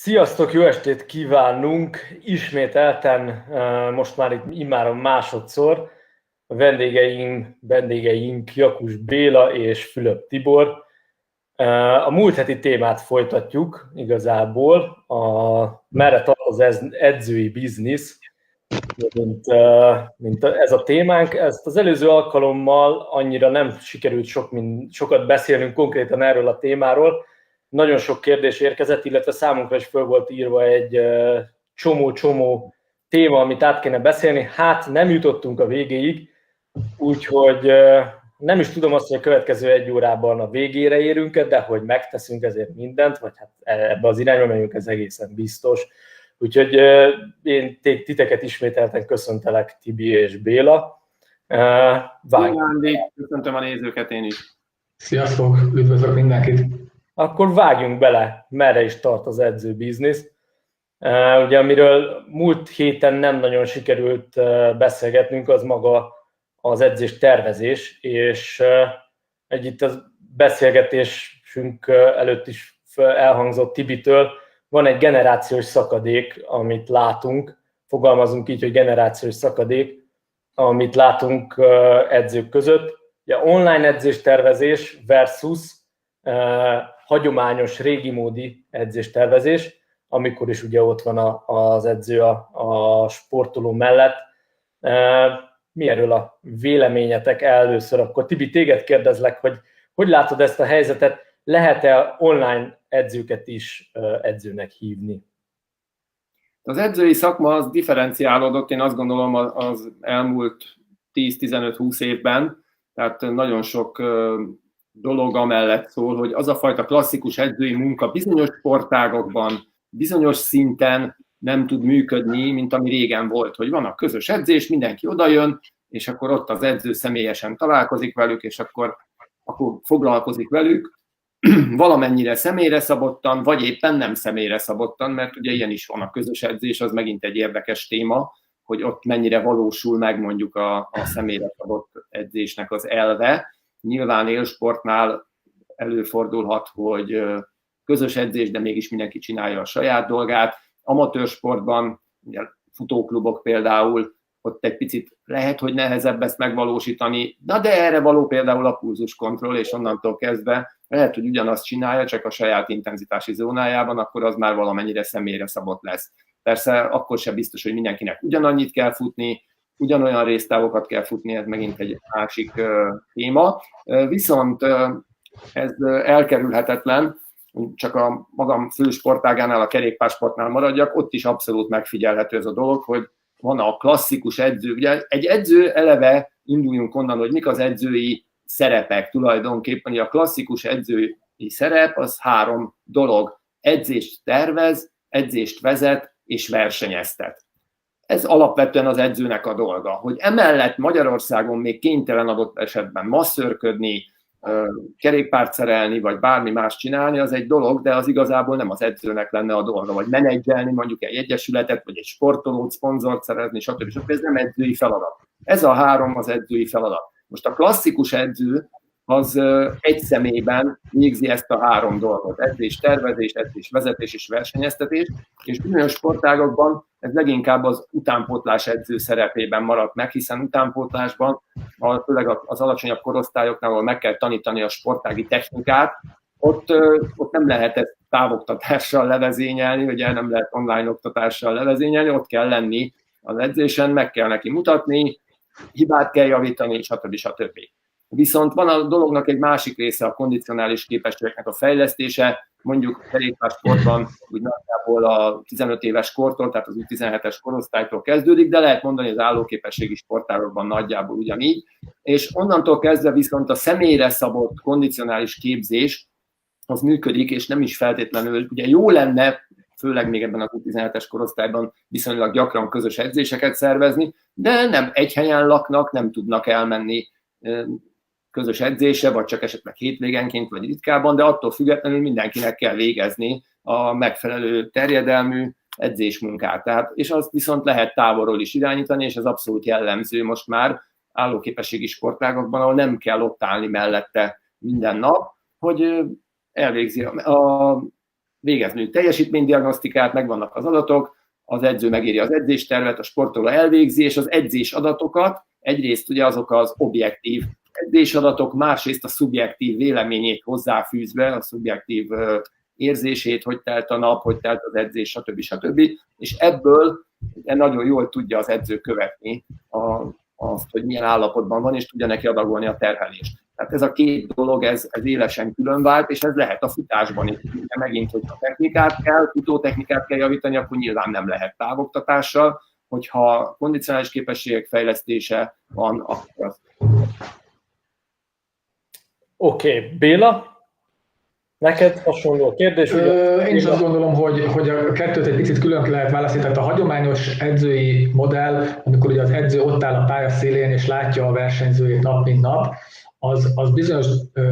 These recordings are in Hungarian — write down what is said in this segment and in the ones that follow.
Sziasztok, jó estét kívánunk! Ismételten, most már itt immáron másodszor a vendégeink Jakus Béla és Fülöp Tibor. A múlt heti témát folytatjuk igazából, merre tart az edzői biznisz, mint ez a témánk. Ezt az előző alkalommal annyira nem sikerült sokat beszélnünk konkrétan erről a témáról. Nagyon sok kérdés érkezett, illetve számunkra is föl volt írva egy csomó téma, amit át kéne beszélni. Hát nem jutottunk a végéig, úgyhogy nem is tudom azt, hogy a következő egy órában a végére érünk, de hogy megteszünk ezért mindent, vagy hát ebbe az irányba megyünk, ez egészen biztos. Úgyhogy én titeket ismételten köszöntelek, Tibi és Béla. Köszöntöm a nézőket én is. Sziasztok, üdvözlök mindenkit! Akkor vágjunk bele, merre is tart az edzőbiznisz. Ugye amiről múlt héten nem nagyon sikerült beszélgetnünk, az maga az edzés tervezés, és itt a beszélgetésünk előtt is elhangzott Tibitől, van egy generációs szakadék, amit látunk, fogalmazunk így, hogy generációs szakadék, amit látunk edzők között. Ugye online edzéstervezés versus hagyományos, régi módi edzéstervezés, amikor is ugye ott van az edző a sportoló mellett. Mi erről a véleményetek először? Akkor Tibi, téged kérdezlek, hogy látod ezt a helyzetet, lehet-e online edzőket is edzőnek hívni? Az edzői szakma az differenciálódott, én azt gondolom az elmúlt 10-15-20 évben, tehát nagyon sok dolog amellett szól, hogy az a fajta klasszikus edzői munka bizonyos sportágokban, bizonyos szinten nem tud működni, mint ami régen volt, hogy van a közös edzés, mindenki odajön, és akkor ott az edző személyesen találkozik velük, és akkor foglalkozik velük, valamennyire személyre szabottan, vagy éppen nem személyre szabottan, mert ugye ilyen is van a közös edzés, az megint egy érdekes téma, hogy ott mennyire valósul meg mondjuk a személyre szabott edzésnek az elve. Nyilván élsportnál előfordulhat, hogy közös edzés, de mégis mindenki csinálja a saját dolgát. Amatőrsportban, ugye futóklubok például, ott egy picit lehet, hogy nehezebb ezt megvalósítani, de erre való például a pulzuskontroll, és onnantól kezdve lehet, hogy ugyanazt csinálja, csak a saját intenzitási zónájában, akkor az már valamennyire személyre szabott lesz. Persze akkor sem biztos, hogy mindenkinek ugyanannyit kell futni, ugyanolyan résztávokat kell futni, ez megint egy másik téma. Viszont ez elkerülhetetlen, csak a magam fő sportágánál, a kerékpársportnál maradjak, ott is abszolút megfigyelhető ez a dolog, hogy van a klasszikus edző. Ugye egy edző eleve, induljunk onnan, hogy mik az edzői szerepek tulajdonképpen. A klasszikus edzői szerep az 3 dolog. Edzést tervez, edzést vezet és versenyeztet. Ez alapvetően az edzőnek a dolga. Hogy emellett Magyarországon még kénytelen adott esetben masszörködni, kerékpárt szerelni, vagy bármi más csinálni, az egy dolog, de az igazából nem az edzőnek lenne a dolga, vagy menedzselni mondjuk egy egyesületet, vagy egy sportolót, szponzort szerezni, stb. Ez nem edzői feladat. Ez a 3 az edzői feladat. Most a klasszikus edző az egy személyben végzi ezt a 3 dolgot. Edzés tervezés, edzés vezetés és versenyeztetés, és bizonyos sportágokban ez leginkább az utánpótlás edző szerepében maradt meg, hiszen utánpótlásban, főleg az alacsonyabb korosztályoknál, ahol meg kell tanítani a sportági technikát, ott nem lehet ezt távoktatással levezényelni, ugye nem lehet online oktatással levezényelni, ott kell lenni az edzésen, meg kell neki mutatni, hibát kell javítani, stb. Viszont van a dolognak egy másik része, a kondicionális képességeknek a fejlesztése, mondjuk a kerékpársportban úgy nagyjából a 15 éves kortól, tehát az U17-es korosztálytól kezdődik, de lehet mondani, hogy az állóképességi sportágokban nagyjából ugyanígy, és onnantól kezdve viszont a személyre szabott kondicionális képzés az működik, és nem is feltétlenül, ugye jó lenne, főleg még ebben a U17-es korosztályban viszonylag gyakran közös edzéseket szervezni, de nem egy helyen laknak, nem tudnak elmenni közös edzése, vagy csak esetleg hétvégenként, vagy ritkában, de attól függetlenül mindenkinek kell végezni a megfelelő terjedelmű edzésmunkát. Tehát, és azt viszont lehet távolról is irányítani, és ez abszolút jellemző most már állóképességi sportágokban, ahol nem kell ott állni mellette minden nap, hogy elvégzi végezni teljesítménydiagnosztikát, megvannak az adatok, az edző megírja az edzéstervet, a sportoló elvégzi, és az edzés adatokat egyrészt ugye azok az objektív edzésadatok, másrészt a szubjektív véleményét hozzáfűzve, a szubjektív érzését, hogy telt a nap, hogy telt az edzés, stb. És ebből nagyon jól tudja az edző követni azt, hogy milyen állapotban van, és tudja neki adagolni a terhelést. Tehát ez a két dolog, ez élesen külön vált, és ez lehet a futásban is. Megint, hogyha futótechnikát kell javítani, akkor nyilván nem lehet távoktatással, hogyha kondicionális képességek fejlesztése van, akkor az. Oké, Béla? Neked hasonló kérdés? Én is azt gondolom, hogy a kettőt egy picit külön lehet választani. Tehát a hagyományos edzői modell, amikor ugye az edző ott áll a pálya szélén és látja a versenyzőjét nap mint nap, az bizonyos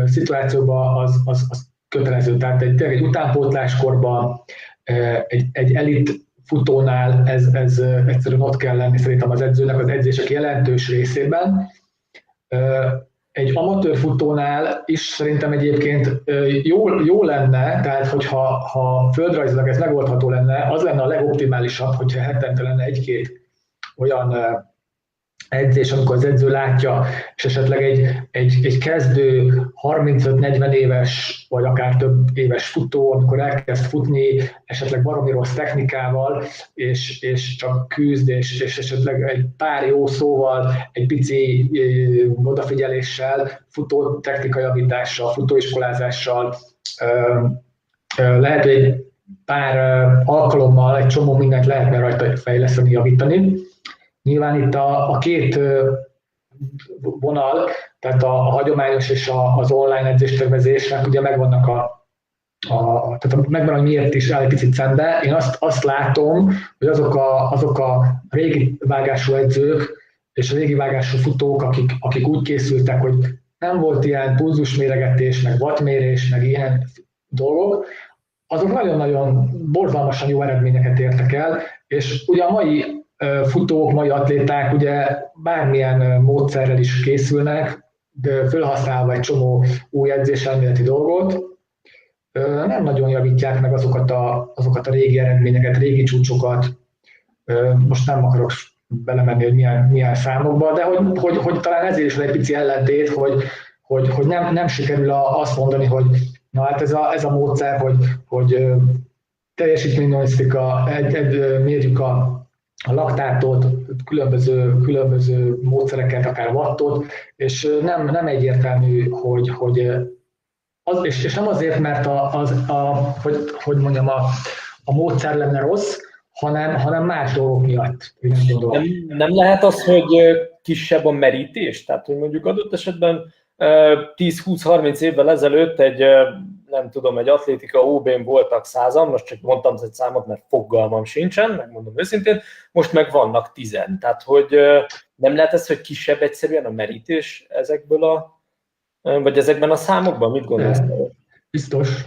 szituációban az kötelező. Tehát egy utánpótláskorban, egy elit futónál ez egyszerűen ott kell lenni szerintem az edzőnek az edzések jelentős részében. Egy amatőr futónál is szerintem egyébként jó lenne, tehát hogyha földrajzilag ez megoldható lenne, az lenne a legoptimálisabb, hogyha hetente lenne egy-két olyan edzés, amikor az edző látja, és esetleg egy kezdő 35-40 éves, vagy akár több éves futó, amikor elkezd futni, esetleg baromi rossz technikával, és csak küzd, és esetleg egy pár jó szóval, egy pici odafigyeléssel, futó technikajavítással, futóiskolázással, lehet, hogy egy pár alkalommal egy csomó mindent lehetne rajta fejleszteni, javítani. Nyilván itt a két vonal, tehát a hagyományos és az online edzéstervezésnek ugye megvannak tehát megvan, hogy miért is áll egy picit szembe. Én azt látom, hogy azok a régi vágású edzők és a régi vágású futók, akik úgy készültek, hogy nem volt ilyen pulzusméregetés, meg wattmérés, meg ilyen dolgok, azok nagyon-nagyon borzalmasan jó eredményeket értek el, és ugye a mai futók, mai atléták ugye bármilyen módszerrel is készülnek, de felhasználva egy csomó új edzéselméleti dolgot, nem nagyon javítják meg azokat a régi eredményeket, régi csúcsokat. Most nem akarok belemenni, hogy milyen számokba, de hogy talán ezért is egy pici ellentét, hogy nem sikerül azt mondani, hogy na hát ez a módszer, hogy teljesítménydiagnosztika, mérjük a laktátot, különböző módszereket, akár wattot, és nem egyértelmű, hogy és nem azért, mert a módszer lenne rossz, hanem más dolgok miatt. Nem lehet az, hogy kisebb a merítés? Tehát, hogy mondjuk adott esetben 10-20-30 évvel ezelőtt egy atlétika OB-n voltak 100-an, most csak mondtam egy számot, mert fogalmam sincsen, megmondom őszintén, most meg vannak 10. Tehát, hogy nem lehet ez, hogy kisebb egyszerűen a merítés ezekből vagy ezekben a számokban? Mit gondolsz? Biztos.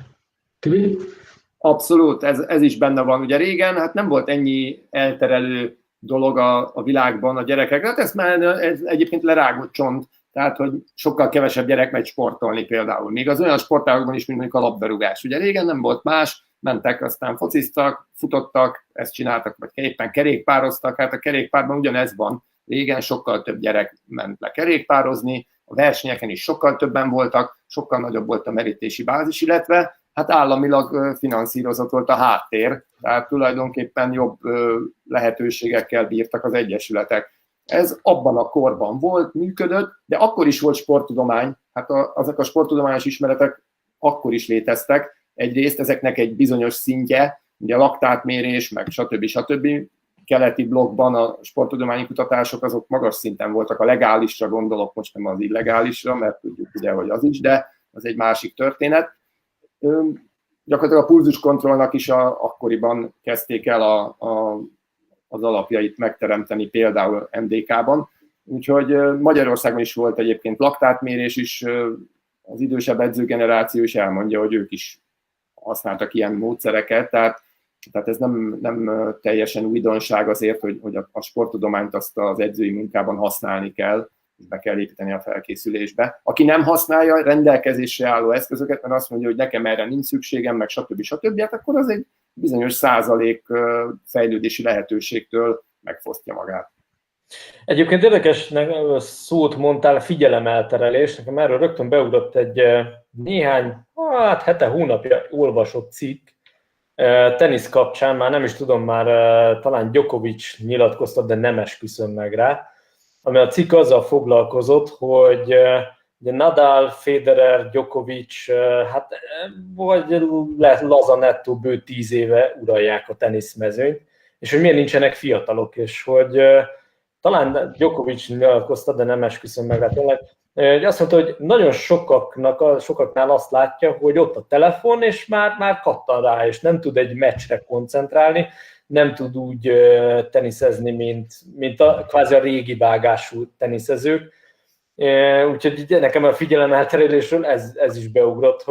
Tibi? Abszolút, ez is benne van. Ugye régen hát nem volt ennyi elterelő dolog a világban a gyerekekre, hát ez egyébként lerágott csont, tehát, hogy sokkal kevesebb gyerek megy sportolni például. Még az olyan sportágokban is, mint mondjuk a labdarúgás. Ugye régen nem volt más, mentek, aztán fociztak, futottak, ezt csináltak, vagy éppen kerékpároztak. Hát a kerékpárban ugyanez van. Régen sokkal több gyerek ment le kerékpározni, a versenyeken is sokkal többen voltak, sokkal nagyobb volt a merítési bázis, illetve hát államilag finanszírozott volt a háttér, tehát tulajdonképpen jobb lehetőségekkel bírtak az egyesületek. Ez abban a korban volt, működött, de akkor is volt sporttudomány, hát azok a sporttudományos ismeretek akkor is léteztek. Egyrészt ezeknek egy bizonyos szintje, ugye laktátmérés, meg stb. Keleti blokkban a sporttudományi kutatások azok magas szinten voltak, a legálisra gondolok, most nem az illegálisra, mert tudjuk ugye, hogy az is, de az egy másik történet. Gyakorlatilag a pulzuskontrollnak is akkoriban kezdték el az alapjait megteremteni, például MDK-ban. Úgyhogy Magyarországon is volt egyébként laktátmérés is, az idősebb edzőgeneráció is elmondja, hogy ők is használtak ilyen módszereket, tehát ez nem teljesen újdonság azért, hogy a sporttudományt azt az edzői munkában használni kell. és be kell építeni a felkészülésbe. Aki nem használja rendelkezésre álló eszközöket, mert azt mondja, hogy nekem erre nincs szükségem, meg stb. Hát akkor az egy bizonyos százalék fejlődési lehetőségtől megfosztja magát. Egyébként érdekes szót mondtál, figyelemelterelés. Nekem erről rögtön beugrott egy néhány, hete, hónapja olvasott cikk tenisz kapcsán, már nem is tudom, már talán Djokovic nyilatkoztat, de nem esküszöm meg rá, ami a cikk azzal foglalkozott, hogy Nadal, Federer, Djokovic, hát vagy laza nettó bő 10 éve uralják a teniszmezőnyt, és hogy miért nincsenek fiatalok, és hogy talán Djokovic nyilatkozta, de nem esküszöm meg rá tényleg, azt mondta, hogy nagyon sokaknál azt látja, hogy ott a telefon, és már kattan rá, és nem tud egy meccsre koncentrálni, nem tud úgy teniszezni, mint kvázi a régi vágású teniszezők. Úgyhogy nekem a figyelemelterelésről ez is beugrott,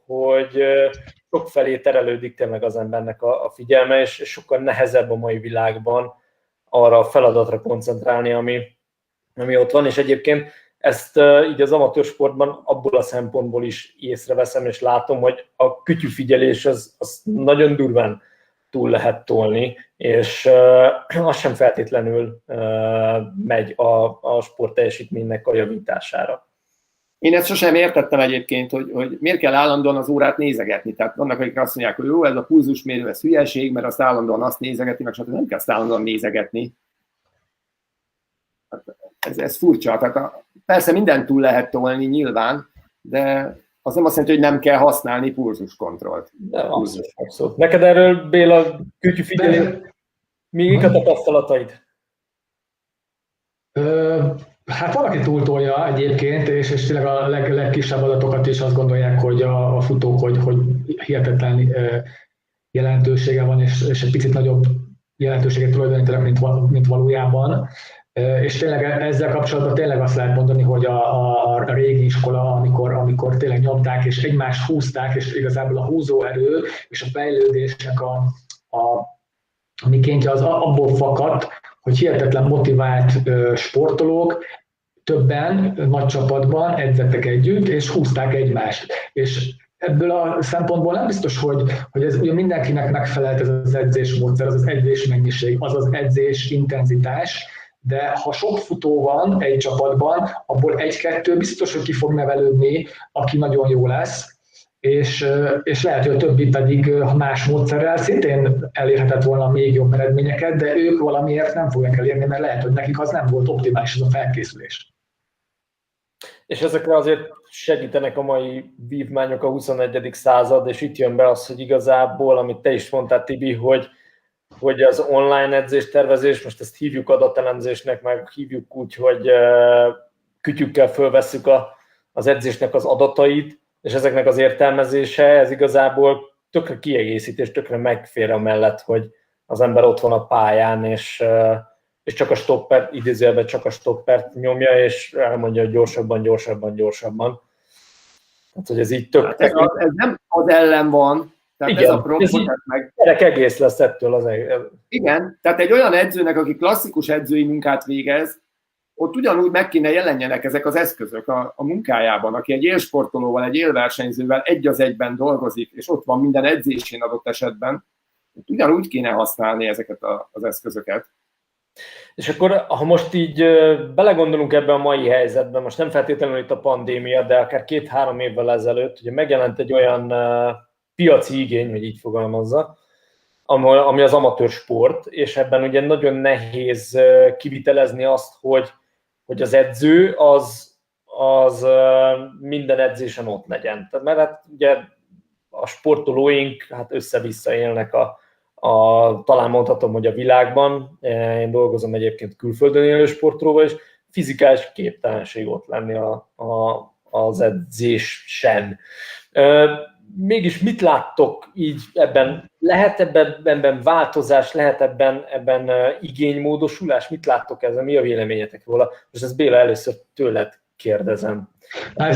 hogy sok felé terelődik tényleg az embernek a figyelme, és sokkal nehezebb a mai világban arra a feladatra koncentrálni, ami ott van, és egyébként ezt így az amatőr sportban abból a szempontból is észreveszem, és látom, hogy a kütyüfigyelés az nagyon durván túl lehet tolni, és az sem feltétlenül megy a sport teljesítménynek a javítására. Én ezt sosem értettem egyébként, hogy miért kell állandóan az órát nézegetni. Tehát vannak, akik azt mondják, hogy jó, ez a pulzusmérő, ez hülyeség, mert azt állandóan azt nézegetni, meg stb. Nem kell azt állandóan nézegetni. Ez furcsa. Tehát persze mindent túl lehet tolni nyilván, de az nem azt jelenti, hogy nem kell használni pulzuskontrollt. Abszolút. Neked erről, Béla, kütyüfigyelés, mik a tapasztalataid? Hát valaki túltolja egyébként, és tényleg a legkisebb adatokat is azt gondolják, hogy a futók, hogy hihetetlen jelentősége van, és egy picit nagyobb jelentőséget tulajdonítanak, mint valójában. És tényleg ezzel kapcsolatban tényleg azt lehet mondani, hogy a régi iskola, amikor tényleg nyomták és egymást húzták, és igazából a húzóerő és a fejlődésnek a mikéntje az abból fakadt, hogy hihetetlen motivált sportolók többen, nagy csapatban edzettek együtt, és húzták egymást. És ebből a szempontból nem biztos, hogy ez ugye mindenkinek megfelelt ez az edzésmódszer, az az edzésmennyiség, az az edzés intenzitás, de ha sok futó van egy csapatban, abból egy-kettő biztos, hogy ki fog nevelődni, aki nagyon jó lesz, és lehet, hogy a többi pedig más módszerrel szintén elérhetett volna még jobb eredményeket, de ők valamiért nem fogják elérni, mert lehet, hogy nekik az nem volt optimális az a felkészülés. És ezekre azért segítenek a mai vívmányok, a 21. század, és itt jön be az, hogy igazából, amit te is mondtál, Tibi, hogy az online edzéstervezés, most ezt hívjuk adatelemzésnek, meg hívjuk úgy, hogy kütyükkel fölvesszük az edzésnek az adatait, és ezeknek az értelmezése, ez igazából tökre kiegészítés, tökre megfér amellett, hogy az ember ott van a pályán, és csak a stoppert, idézőjelben csak a stoppert nyomja, és elmondja, hogy gyorsabban. Hát, hogy ez így tök... Hát ez nem az ellen van, tehát igen, ez a probléma. Gyerek egész lesz ettől az egész. Igen, tehát egy olyan edzőnek, aki klasszikus edzői munkát végez, ott ugyanúgy meg kéne jelenjenek ezek az eszközök a munkájában, aki egy élsportolóval, egy élversenyzővel egy az egyben dolgozik, és ott van minden edzésén adott esetben, ott ugyanúgy kéne használni ezeket az eszközöket. És akkor, ha most így belegondolunk ebbe a mai helyzetben, most nem feltétlenül itt a pandémia, de akár 2-3 évvel ezelőtt, ugye megjelent egy olyan piaci igény, hogy így fogalmazza, ami az amatőr sport, és ebben ugye nagyon nehéz kivitelezni azt, hogy az edző az minden edzésen ott legyen. Mert hát ugye a sportolóink hát össze-vissza élnek talán mondhatom, hogy a világban, én dolgozom egyébként külföldön élő sportolóval, és fizikális képtelenség ott lenni az edzésen. Mégis mit láttok így ebben? Lehet ebben változás, lehet ebben igénymódosulás? Mit láttok ezzel? Mi a véleményetek róla? Most ezt Béla először tőled kérdezem.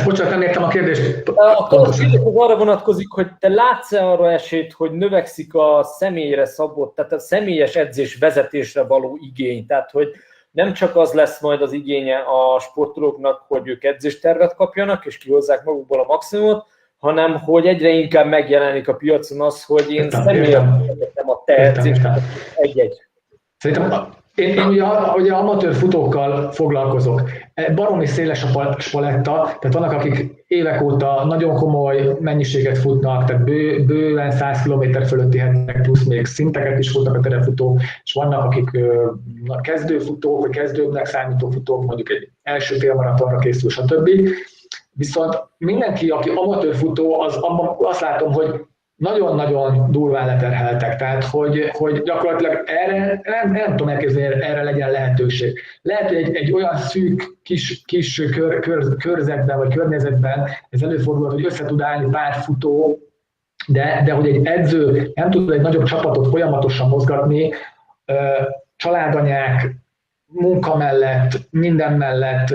Bocsánat, nem értem a kérdést. A kérdés arra vonatkozik, hogy te látsz-e arra esélyt, hogy növekszik a személyre szabott, tehát a személyes edzés vezetésre való igény, tehát nem csak az lesz majd az igénye a sportolóknak, hogy ők edzéstervet kapjanak, és kihozzák magukból a maximumot, hanem hogy egyre inkább megjelenik a piacon az, hogy én személyesen a te edzésedet egy-egy. Szerintem én ugye amatőr futókkal foglalkozok. Baromi széles a spaletta, tehát vannak, akik évek óta nagyon komoly mennyiséget futnak, tehát bőven 100 km fölötti hetek plusz még szinteket is futnak a terefutók, és vannak, akik kezdőfutók, vagy kezdőbbnek számító futók, mondjuk egy első félmaratonra készül, stb. Viszont mindenki, aki amatőr futó, abban azt látom, hogy nagyon-nagyon durván leterheltek, tehát hogy gyakorlatilag erre nem tudom elképzelni, erre legyen lehetőség. Lehet, hogy egy olyan szűk kis körzetben vagy környezetben ez előfordul, hogy össze tud állni pár futó, de hogy egy edző nem tud egy nagyobb csapatot folyamatosan mozgatni, családanyák, munka mellett, minden mellett,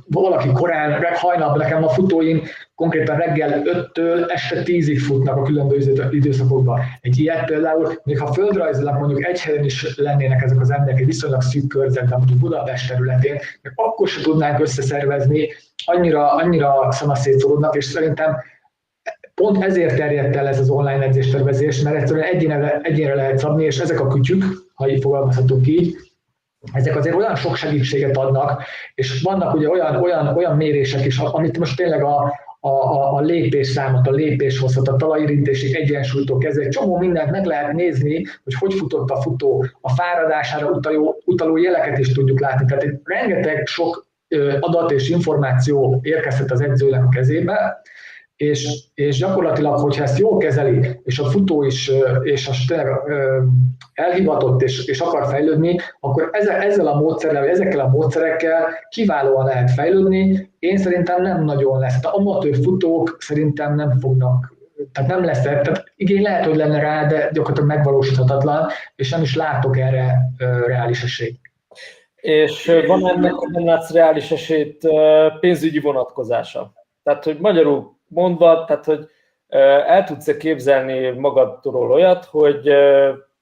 valaki korán, hajnalban, nekem a futóim konkrétan reggel 5-től este 10-ig futnak a különböző időszakokban. Egy ilyet például, még ha földrajzilag mondjuk egy helyen is lennének ezek az emberek, egy viszonylag szűk körzetben, mondjuk Budapest területén, akkor se tudnánk összeszervezni, annyira szanaszétszórodnak, és szerintem pont ezért terjedt el ez az online edzéstervezés, mert egyszerűen egyénre lehet szabni, és ezek a kütyük, ha így fogalmazhatunk így, ezek azért olyan sok segítséget adnak, és vannak ugye olyan mérések is, amit most tényleg a lépésszámot, a lépéshosszat, a talajérintésig, egyensúlytól kezdve egy csomó mindent meg lehet nézni, hogy futott a futó, a fáradására utaló jeleket is tudjuk látni. Tehát rengeteg sok adat és információ érkezhet az edzőnek a kezébe, és gyakorlatilag, hogyha ezt jól kezeli, és a futó is, és elhivatott, és akar fejlődni, akkor ezzel a módszerrel, vagy ezekkel a módszerekkel kiválóan lehet fejlődni. Én szerintem nem nagyon lesz. A amatőr futók szerintem nem fognak, tehát nem lesz, tehát igény lehet, hogy lenne rá, de gyakorlatilag megvalósíthatatlan, és nem is látok erre reális esélyt. És van ennek, hogy nem látsz reális esélyt pénzügyi vonatkozása? Tehát, hogy magyarul mondva, tehát, hogy el tudsz-e képzelni magadról olyat, hogy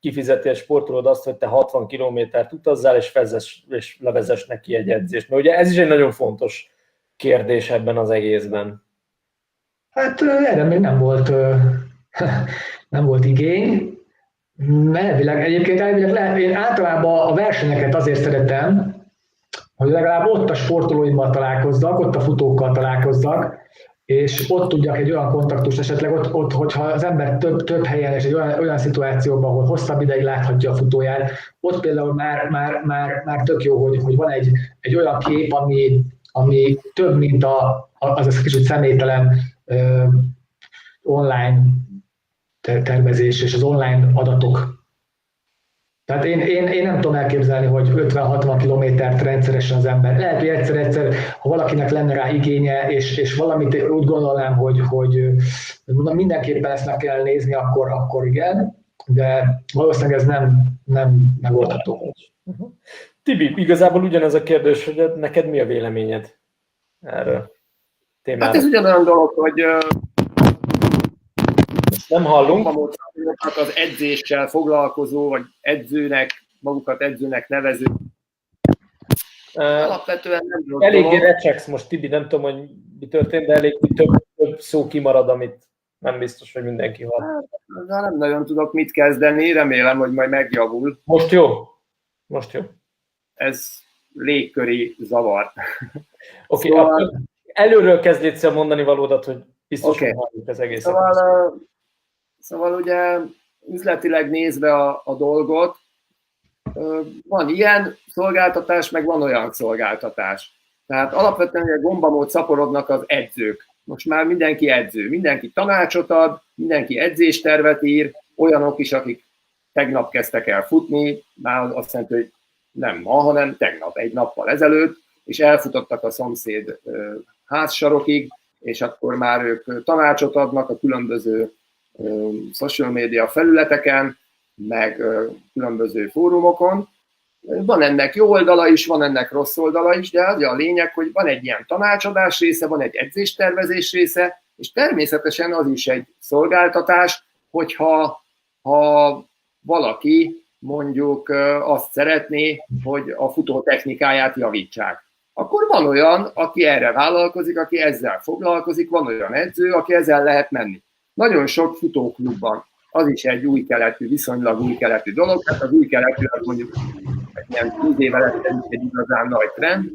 kifizeti egy sportolód azt, hogy te 60 kilométert utazzál, és levezess neki egy edzést. Mert ugye ez is egy nagyon fontos kérdés ebben az egészben. Hát erre még nem volt igény. Egyébként lehet, én általában a versenyeket azért szeretem, hogy legalább ott a sportolóimmal találkozzak, ott a futókkal találkozzak, és ott tudjak egy olyan kontaktust, esetleg ott hogyha az ember több helyen és egy olyan szituációban, ahol hosszabb ideig láthatja a futóját, ott például már tök jó, hogy van egy olyan kép, ami több, mint az kicsit személytelen online tervezés és az online adatok. Tehát én nem tudom elképzelni, hogy 50-60 kilométert rendszeresen az ember. Lehet, hogy egyszer, ha valakinek lenne rá igénye, és valamit úgy gondolnám, hogy mindenképpen ezt meg kell nézni, akkor igen, de valószínűleg ez nem megoldható. Tibi, igazából ugyanez a kérdés, hogy neked mi a véleményed erről témáról? Hát ez ugyanolyan dolog, hogy nem hallunk. Az edzéssel foglalkozó, vagy magukat edzőnek nevező. Alapvetően nem dolog. Eléggé recseksz most, Tibi, nem tudom, hogy mi történt, de elég több szó kimarad, amit nem biztos, hogy mindenki hall. Hát, nem nagyon tudok mit kezdeni, remélem, hogy majd megjavul. Most jó. Ez légköri zavar. Oké, akkor előről kezd létszel mondani valódat, hogy biztos, hogy halljuk az egészet. Szóval ugye üzletileg nézve a dolgot, van ilyen szolgáltatás, meg van olyan szolgáltatás. Tehát alapvetően a gombamód szaporodnak az edzők. Most már mindenki edző, mindenki tanácsot ad, mindenki edzéstervet ír, olyanok is, akik tegnap kezdtek el futni, már azt jelenti, hogy nem ma, hanem tegnap, egy nappal ezelőtt, és elfutottak a szomszéd házsarokig, és akkor már ők tanácsot adnak a különböző social media felületeken, meg különböző fórumokon. Van ennek jó oldala is, van ennek rossz oldala is, de az a lényeg, hogy van egy ilyen tanácsadás része, van egy edzéstervezés része, és természetesen az is egy szolgáltatás, hogyha valaki mondjuk azt szeretné, hogy a futótechnikáját javítsák. Akkor van olyan, aki erre vállalkozik, aki ezzel foglalkozik, van olyan edző, aki ezzel lehet menni. Nagyon sok futóklubban az is egy új keletű, viszonylag új keletű dolog, tehát az új keletű, az mondjuk ilyen 10 évvel egy igazán nagy trend,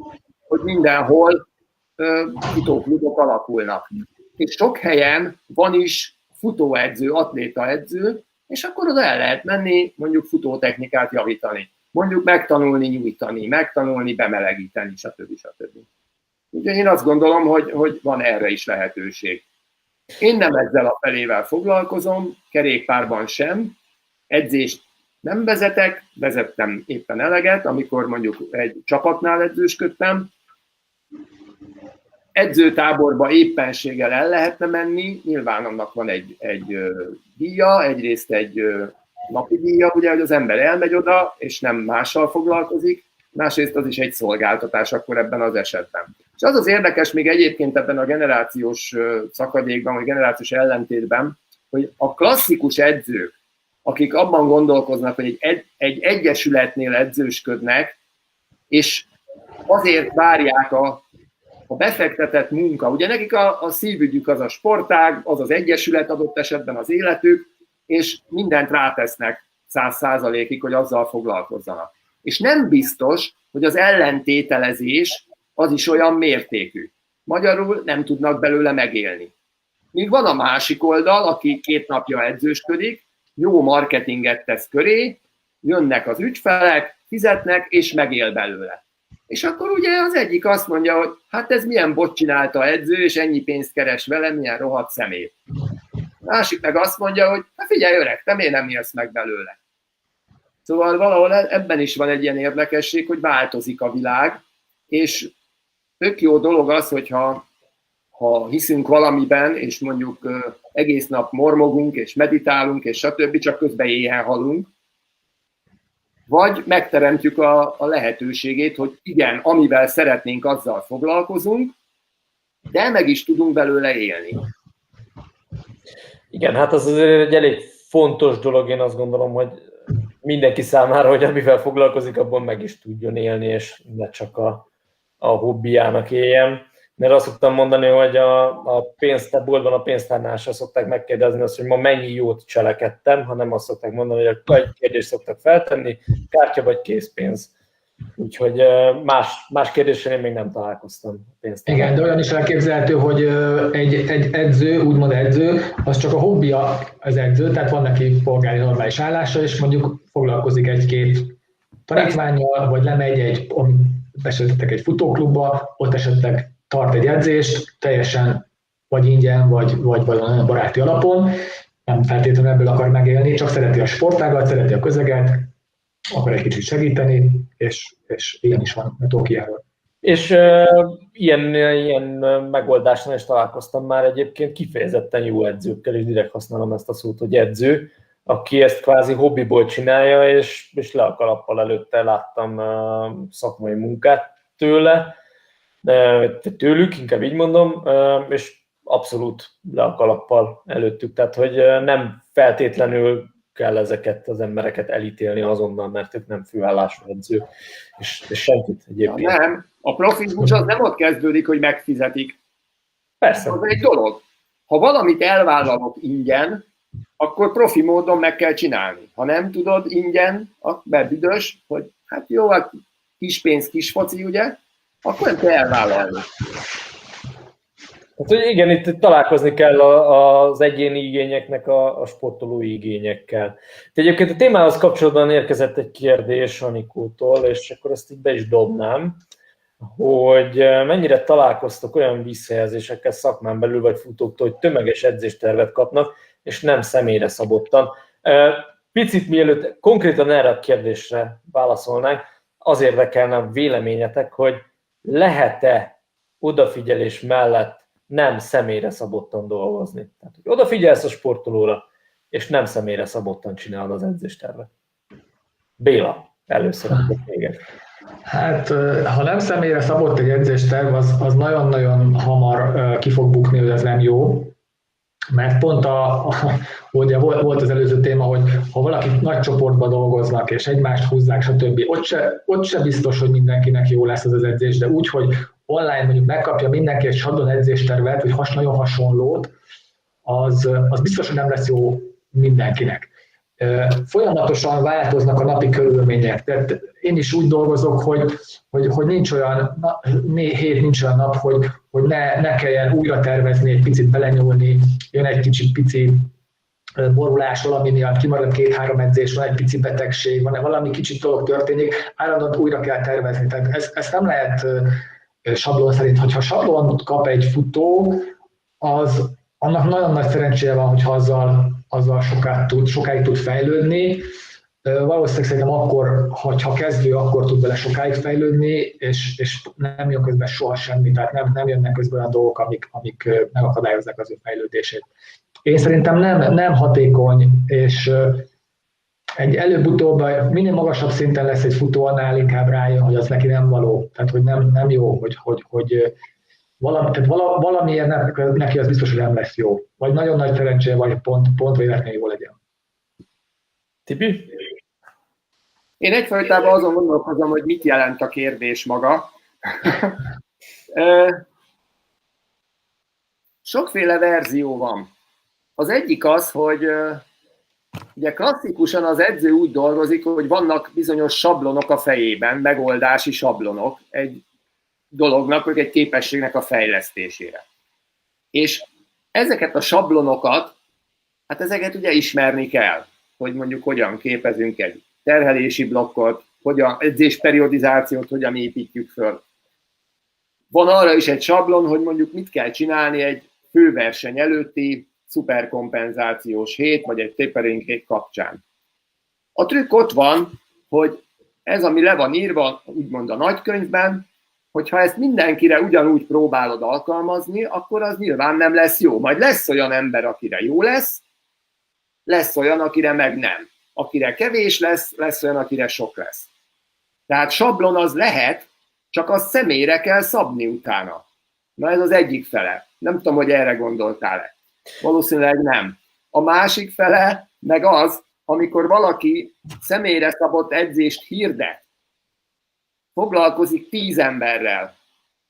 hogy mindenhol futóklubok alakulnak. És sok helyen van is futóedző, atlétaedző, és akkor oda el lehet menni, mondjuk futótechnikát javítani. Mondjuk megtanulni nyújtani, megtanulni bemelegíteni, stb. Úgyhogy én azt gondolom, hogy van erre is lehetőség. Én nem ezzel a felével foglalkozom, kerékpárban sem, edzést nem vezetek, vezettem éppen eleget, amikor mondjuk egy csapatnál edzősködtem. Edzőtáborba éppenséggel el lehetne menni, nyilván annak van egy díja, egyrészt egy napi díja, ugye, hogy az ember elmegy oda, és nem mással foglalkozik, másrészt az is egy szolgáltatás akkor ebben az esetben. És az az érdekes még egyébként ebben a generációs szakadékban, vagy generációs ellentétben, hogy a klasszikus edzők, akik abban gondolkoznak, hogy egy egyesületnél edzősködnek, és azért várják a befektetett munka. Ugye nekik a szívügyük az a sportág, az az egyesület adott esetben az életük, és mindent rátesznek 100%-ig, hogy azzal foglalkozzanak. És nem biztos, hogy az ellentételezés az is olyan mértékű. Magyarul nem tudnak belőle megélni. Míg van a másik oldal, aki 2 napja edzősködik, jó marketinget tesz köré, jönnek az ügyfelek, fizetnek, és megél belőle. És akkor ugye az egyik azt mondja, hogy hát ez milyen bot csinálta edző, és ennyi pénzt keres vele, milyen rohadt szemét. A másik meg azt mondja, hogy hát figyelj öreg, te miért nem élsz meg belőle? Szóval valahol ebben is van egy ilyen érdekesség, hogy változik a világ, és tök jó dolog az, hogyha hiszünk valamiben, és mondjuk egész nap mormogunk, és meditálunk, és stb., csak közben éhen halunk, vagy megteremtjük a lehetőségét, hogy igen, amivel szeretnénk, azzal foglalkozunk, de meg is tudunk belőle élni. Igen, hát az egy elég fontos dolog, én azt gondolom, hogy mindenki számára, hogy amivel foglalkozik, abban meg is tudjon élni, és ne csak a hobbiának éljen. Mert azt szoktam mondani, hogy a boltban a pénztárnál sem szokták megkérdezni azt, hogy ma mennyi jót cselekedtem, hanem azt szokták mondani, hogy egy kérdést szoktak feltenni, kártya vagy készpénz. Úgyhogy más kérdéssel én még nem találkoztam pénztárnál. Igen, de olyan is elképzelhető, hogy egy edző, úgymond edző, az csak a hobbija az edző, tehát van neki polgári normális állása, és mondjuk foglalkozik 1-2 tanítvánnyal, vagy lemegy esetleg egy futóklubba, ott esetleg tart egy edzést, teljesen vagy ingyen, vagy valami baráti alapon, nem feltétlenül ebből akar megélni, csak szereti a sportágat, szereti a közeget, akar egy kicsit segíteni, és ilyen is van a Tokiáról. És ilyen megoldásnál is találkoztam már egyébként kifejezetten jó edzőkkel, és direkt használom ezt a szót, hogy edző, aki ezt kvázi hobbiból csinálja, és le a kalappal előtte láttam szakmai munkát tőlük, inkább így mondom, és abszolút le a kalappal előttük, tehát hogy nem feltétlenül kell ezeket az embereket elítélni azonnal, mert ők nem főállású edzők, és senkit egyébként. Ja, nem, a profizmus az nem ott kezdődik, hogy megfizetik. Persze. Az egy dolog. Ha valamit elvállalok ingyen, akkor profi módon meg kell csinálni. Ha nem tudod ingyen, akkor büdös, hogy hát jó, hát kis pénz, kis foci, ugye, akkor nem kell elvállalni. Hát, hogy igen, itt találkozni kell az egyéni igényeknek a sportolói igényekkel. Egyébként a témához kapcsolatban érkezett egy kérdés Anikótól, és akkor ezt így be is dobnám, hogy mennyire találkoztok olyan visszajelzésekkel szakmán belül, vagy futóktól, hogy tömeges edzéstervet kapnak, és nem személyre szabottan. Picit mielőtt konkrétan erre a kérdésre válaszolnánk, az érdekelne a véleményetek, hogy lehet-e odafigyelés mellett nem személyre szabottan dolgozni. Tehát, hogy odafigyelsz a sportolóra, és nem személyre szabottan csinálod az edzéstervet. Béla, először még. Hát, ha nem személyre szabott egy edzésterv, az nagyon-nagyon hamar ki fog bukni, hogy ez nem jó. Mert pont ugye volt az előző téma, hogy ha valaki nagy csoportban dolgoznak, és egymást húzzák, stb., ott se biztos, hogy mindenkinek jó lesz az edzés, de úgy, hogy online mondjuk megkapja mindenki egy sablon edzéstervet, vagy nagyon hasonlót, az biztos, hogy nem lesz jó mindenkinek. Folyamatosan változnak a napi körülmények. Tehát én is úgy dolgozok, hogy nincs olyan hét, nincs olyan nap, hogy ne kelljen újra tervezni, egy picit belenyúlni, jön egy kicsit pici borulás valami miatt, kimarad 2-3 edzés, van egy pici betegség, van valami kicsit dolog történik, állandóan újra kell tervezni. Tehát ezt nem lehet sablon szerint. Hogyha sablont kap egy futó, annak nagyon nagy szerencséje van, hogyha azzal sokáig tud fejlődni. Valószínűleg szerintem akkor, ha kezdő, akkor tud vele sokáig fejlődni, és nem jön közben soha semmi, tehát nem jönnek közben olyan dolgok, amik megakadályozzák az ő fejlődését. Én szerintem nem hatékony, és egy előbb-utóbb minél magasabb szinten lesz egy futó, annál inkább rájön, hogy az neki nem való, tehát hogy nem jó, hogy valamiért neki az biztos, hogy nem lesz jó. Vagy nagyon nagy szerencséje, vagy pont véletlenül jó legyen. Tibi? Én egyfajtában azon gondolkozom, hogy mit jelent a kérdés maga. Sokféle verzió van. Az egyik az, hogy ugye klasszikusan az edző úgy dolgozik, hogy vannak bizonyos sablonok a fejében, megoldási sablonok egy dolognak, vagy egy képességnek a fejlesztésére. És ezeket a sablonokat, hát ezeket ugye ismerni kell, hogy mondjuk hogyan képezünk egy terhelési blokkot, hogyan edzésperiodizációt, hogyan építjük föl. Van arra is egy sablon, hogy mondjuk mit kell csinálni egy főverseny előtti szuperkompenzációs hét, vagy egy tapering hét kapcsán. A trükk ott van, hogy ez, ami le van írva, úgymond a nagykönyvben, hogyha ezt mindenkire ugyanúgy próbálod alkalmazni, akkor az nyilván nem lesz jó. Majd lesz olyan ember, akire jó lesz olyan, akire meg nem. Akire kevés lesz olyan, akire sok lesz. Tehát sablon az lehet, csak azt személyre kell szabni utána. Na ez az egyik fele. Nem tudom, hogy erre gondoltál-e. Valószínűleg nem. A másik fele meg az, amikor valaki személyre szabott edzést hirdet, foglalkozik 10 emberrel,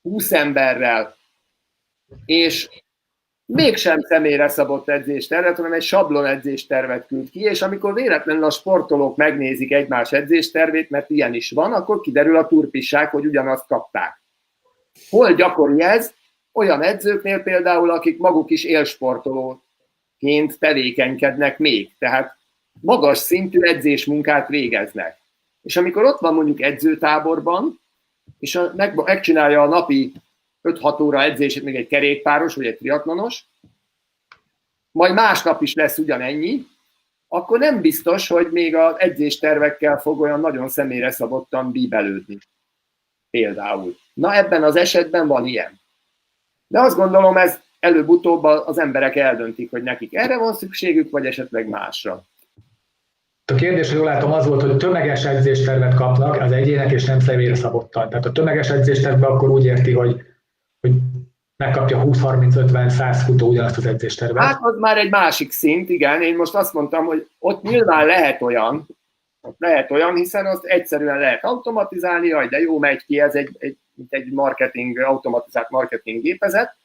20 emberrel, és mégsem személyre szabott edzéstervet, hanem egy sablon edzéstervet küld ki, és amikor véletlenül a sportolók megnézik egymás edzéstervét, mert ilyen is van, akkor kiderül a turpisság, hogy ugyanazt kapták. Hol gyakori ez? Olyan edzőknél például, akik maguk is élsportolóként tevékenykednek még, tehát magas szintű edzésmunkát végeznek. És amikor ott van mondjuk edzőtáborban, és megcsinálja a napi 5-6 óra edzését még egy kerékpáros, vagy egy triatlonos, majd másnap is lesz ugyanennyi, akkor nem biztos, hogy még az edzéstervekkel fog olyan nagyon személyre szabottan bíbelődni. Például. Na ebben az esetben van ilyen. De azt gondolom, ez előbb-utóbb az emberek eldöntik, hogy nekik erre van szükségük, vagy esetleg másra. A kérdés, hogy jól látom, az volt, hogy tömeges edzéstervet kapnak az egyének, és nem személyre szabottan. Tehát a tömeges edzéstervben akkor úgy érti, hogy megkapja 20-30-50-100 futó ugyanazt az edzéstervet. Hát az már egy másik szint, igen. Én most azt mondtam, hogy ott nyilván lehet olyan, hiszen azt egyszerűen lehet automatizálni, jaj, de jó, megy ki, ez egy automatizált marketing gépezet.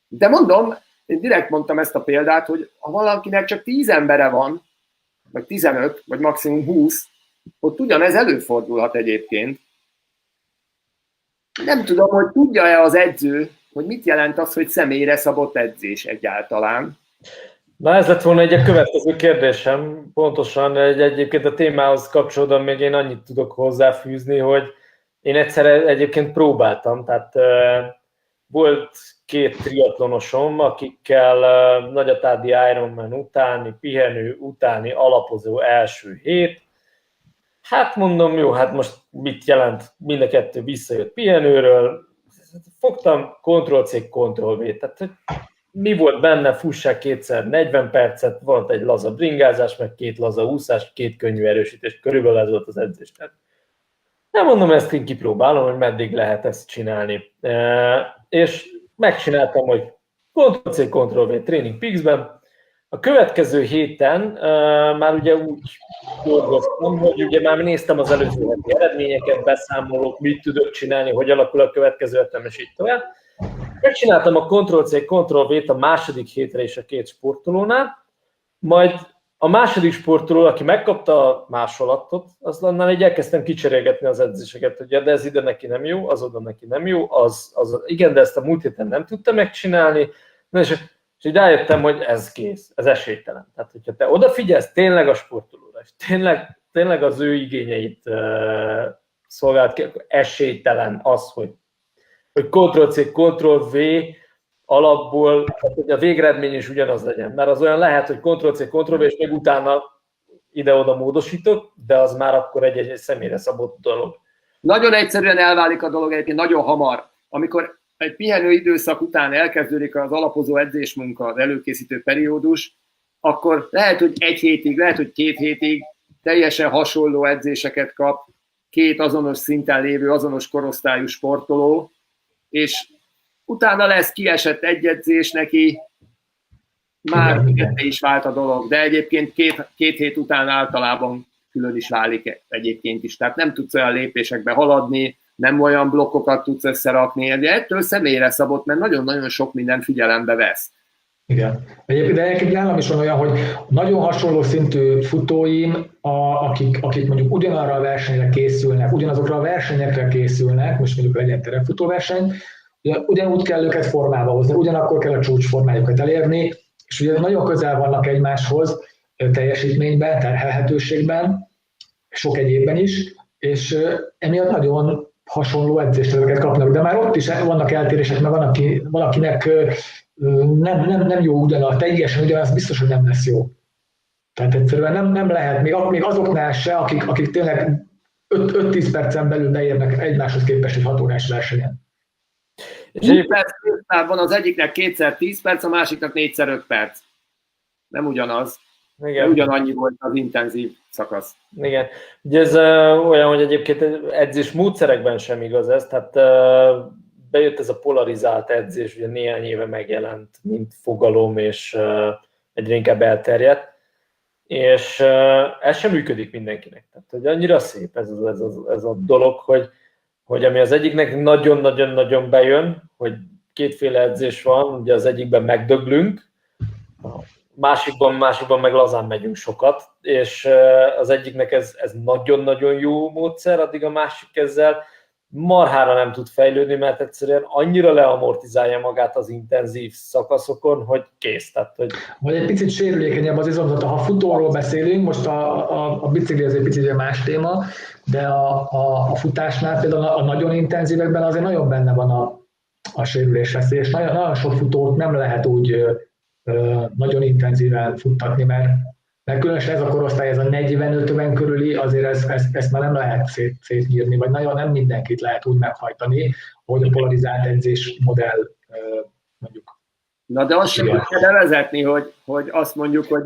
De mondom, én direkt mondtam ezt a példát, hogy ha valakinek csak 10 embere van, vagy 15, vagy maximum 20, ott ugyanez előfordulhat egyébként. Nem tudom, hogy tudja-e az edző, hogy mit jelent az, hogy személyre szabott edzés egyáltalán. Na ez lett volna egy következő kérdésem, pontosan egyébként a témához kapcsolódóan még én annyit tudok hozzáfűzni, hogy én egyszer egyébként próbáltam, tehát volt 2 triatlonosom, akikkel Nagyatádi Ironman utáni, pihenő utáni alapozó első hét. Hát mondom, jó, hát most mit jelent? Mind a 2 visszajött pihenőről. Fogtam Ctrl-C, Ctrl-V. Tehát mi volt benne? Fussák 2x 40 percet, volt egy laza bringázás, meg 2 laza úszás, 2 könnyű erősítés. Körülbelül ez volt az edzés. Nem mondom, ezt én kipróbálom, hogy meddig lehet ezt csinálni. És megcsináltam, hogy Ctrl-C, Ctrl-V Training Peaks-ben. A következő héten már ugye úgy dolgoztam, hogy ugye már néztem az előző heti eredményeket, beszámolok, mit tudok csinálni, hogy alakul a következő hetem, és így tovább. Megcsináltam a Ctrl-C, Ctrl-V-t a második hétre is a két sportolónál, majd a második sportoló, aki megkapta a másolatot, annál így elkezdtem kicserélgetni az edzéseket, hogy de ez ide neki nem jó, az oda neki nem jó, igen, de ezt a múlt héten nem tudta megcsinálni, és így rájöttem, hogy ez kész, ez esélytelen. Tehát, hogyha te odafigyelsz tényleg a sportolóra, és tényleg az ő igényeit szolgált ki, akkor esélytelen az, hogy Ctrl-C, Ctrl-V alapból, hogy a végeredmény is ugyanaz legyen. Mert az olyan lehet, hogy Ctrl-C, Ctrl-V, és még utána ide-oda módosítok, de az már akkor egy személyre szabott dolog. Nagyon egyszerűen elválik a dolog egyébként, nagyon hamar. Amikor egy pihenő időszak után elkezdődik az alapozó edzésmunka, az előkészítő periódus, akkor lehet, hogy egy hétig, lehet, hogy 2 hétig teljesen hasonló edzéseket kap két azonos szinten lévő, azonos korosztályú sportoló, és utána lesz kiesett egy edzés neki, már ketté is vált a dolog, de egyébként két hét után általában külön is válik egyébként is. Tehát nem tudsz olyan lépésekbe haladni, nem olyan blokkokat tudsz összerakni, de ettől személyre szabott, mert nagyon-nagyon sok minden figyelembe vesz. Igen. De egyébként nálam is van olyan, hogy nagyon hasonló szintű futóim, akik mondjuk ugyanarra a versenyre készülnek, ugyanazokra a versenyekre készülnek, most mondjuk legyen terepfutóverseny, ugyanúgy kell őket formába hozni, ugyanakkor kell a csúcsformájukat elérni, és ugye nagyon közel vannak egymáshoz teljesítményben, terhelhetőségben, sok egyébben is, és emiatt nagyon hasonló edzésterveket kapnak, de már ott is vannak eltérések, mert valakinek nem jó ugyanaz, teljesen ugyanaz, biztos, hogy nem lesz jó. Tehát egyszerűen nem lehet, még azoknál se, akik tényleg 5-10 percen belül beérnek egymáshoz képest egy 6 órás versenyen. 10 perc van az egyiknek 2x10 perc, a másiknak 4x5 perc. Nem ugyanaz. Igen. Ugyanannyi volt az intenzív szakasz. Igen. Ugye ez olyan, hogy egyébként edzés módszerekben sem igaz ez, tehát bejött ez a polarizált edzés, ugye néhány éve megjelent, mint fogalom, és egyre inkább elterjedt, és ez sem működik mindenkinek. Tehát, hogy annyira szép ez a dolog, hogy ami az egyiknek nagyon-nagyon-nagyon bejön, hogy kétféle edzés van, ugye az egyikben megdöglünk, másikban meg lazán megyünk sokat, és az egyiknek ez nagyon-nagyon jó módszer, addig a másik ezzel marhára nem tud fejlődni, mert egyszerűen annyira leamortizálja magát az intenzív szakaszokon, hogy kész. Tehát, hogy... Vagy egy picit sérülékenyebb az izomzata. Ha futóról beszélünk, most a bicikli az egy picit más téma, de a futásnál például a nagyon intenzívekben azért nagyon benne van a sérülés veszély, és nagyon sok futót nem lehet úgy nagyon intenzíven futtatni, mert különösen ez a korosztály, ez a 40-50 körüli, azért ezt már nem lehet szétnyírni, vagy nagyon nem mindenkit lehet úgy meghajtani, ahogy a polarizált edzés modell mondjuk. Na de azt sem kell bevezetni, hogy azt mondjuk, hogy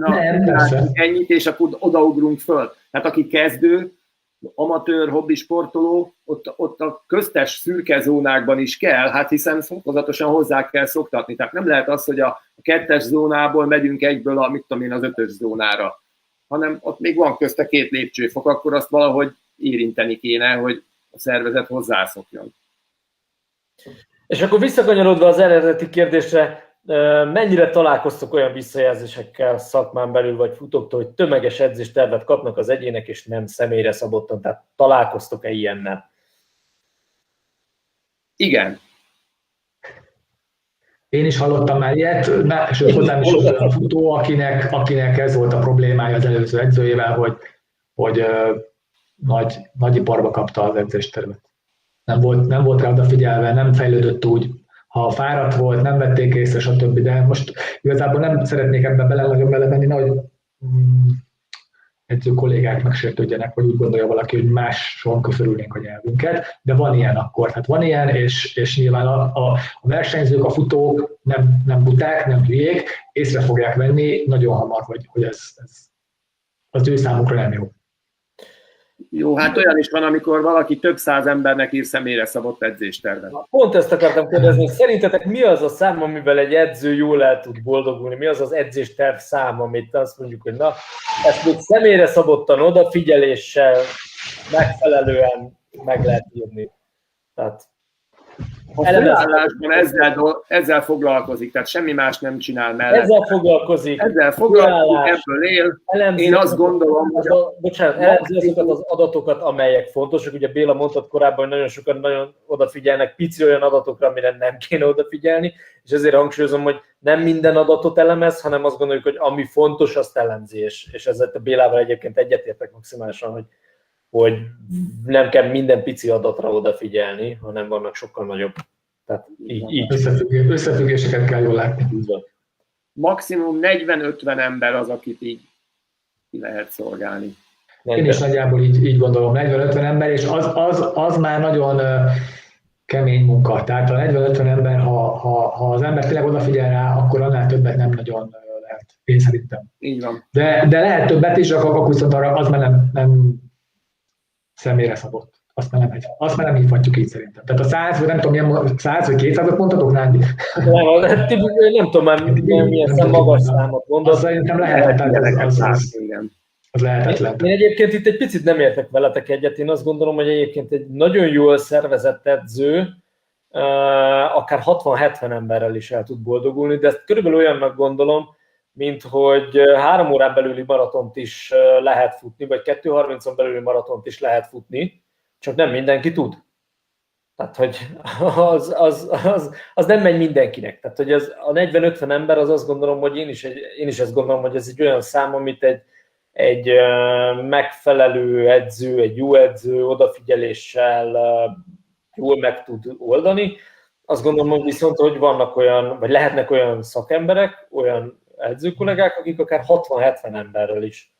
ennyit, és akkor odaugrunk föl. Tehát aki kezdő, amatőr, hobbi sportoló, ott a köztes szürke zónákban is kell, hát hiszen fokozatosan hozzá kell szoktatni. Tehát nem lehet az, hogy a 2-es zónából megyünk egyből az 5-ös zónára, hanem ott még van közte 2 lépcsőfok, akkor azt valahogy érinteni kéne, hogy a szervezet hozzászokjon. És akkor visszakanyarodva az eredeti kérdésre, mennyire találkoztok olyan visszajelzésekkel szakmán belül, vagy futóktól, hogy tömeges edzéstervet kapnak az egyének, és nem személyre szabottan? Tehát találkoztok-e ilyennel? Igen. Én is hallottam már ilyet, sőt hozzám is olyan futó, akinek ez volt a problémája az előző edzőjével, hogy nagy iparba kapta az edzéstervet. Nem volt rá odafigyelve, nem fejlődött úgy, ha fáradt volt, nem vették észre, stb. De most igazából nem szeretnék ebben nagyon belemenni, nehogy edző kollégák megsértődjenek, vagy úgy gondolja valaki, hogy máson köszörülnénk a nyelvünket, de van ilyen akkor. Tehát van ilyen, és nyilván a versenyzők, a futók nem buták, nem hülyék, észre fogják venni nagyon hamar, hogy ez az ő számukra nem jó. Jó, hát olyan is van, amikor valaki több száz embernek ír személyre szabott edzéstervet. Pont ezt akartam kérdezni, szerintetek mi az a szám, amivel egy edző jól el tud boldogulni? Mi az az edzésterv szám, amit azt mondjuk, hogy na, ezt még személyre szabottan, odafigyeléssel, megfelelően meg lehet írni. Tehát a főállásban ezzel foglalkozik, tehát semmi más nem csinál mellett. Ezzel foglalkozik, ebből él. Én azt gondolom, hogy... elemzi azokat az adatokat, amelyek fontosak. Ugye Béla mondtad korábban, hogy nagyon sokan nagyon odafigyelnek pici olyan adatokra, amire nem kéne odafigyelni, és ezért hangsúlyozom, hogy nem minden adatot elemez, hanem azt gondoljuk, hogy ami fontos, azt elemzi, és ezzel a Bélával egyébként egyetértek maximálisan, hogy nem kell minden pici adatra odafigyelni, hanem vannak sokkal nagyobb. Tehát így. Összefüggéseket kell jól látni. Maximum 40-50 ember az, akit így ki lehet szolgálni. Én is nagyjából így gondolom, 40-50 ember, és az már nagyon kemény munka. Tehát a 40-50 ember, ha az ember tényleg odafigyel rá, akkor annál többet nem nagyon lehet, én szerintem. Így van. De lehet többet is, akkor viszont arra az már nem személyre szabott. Azt már nem hívhatjuk így szerintem. Tehát a 100, vagy nem tudom, 100 vagy 200-ot mondhatok, Nándi? Nem tudom már milyen magas számot mondod. Az szerintem lehetetlen. Az lehetetlen. Én egyébként itt egy picit nem értek veletek egyet. Én azt gondolom, hogy egyébként egy nagyon jól szervezett edző akár 60-70 emberrel is el tud boldogulni, de ezt körülbelül olyannak gondolom, mint hogy 3 órán belüli maratont is lehet futni, vagy 2:30-on belüli maratont is lehet futni, csak nem mindenki tud. Tehát, hogy az nem megy mindenkinek. Tehát, hogy a 40-50 ember, az azt gondolom, hogy én is ezt gondolom, hogy ez egy olyan szám, amit egy megfelelő edző, egy jó edző odafigyeléssel jól meg tud oldani. Azt gondolom, hogy viszont, hogy vannak olyan, vagy lehetnek olyan szakemberek, olyan edzőkollégák, akik akár 60-70 emberrel is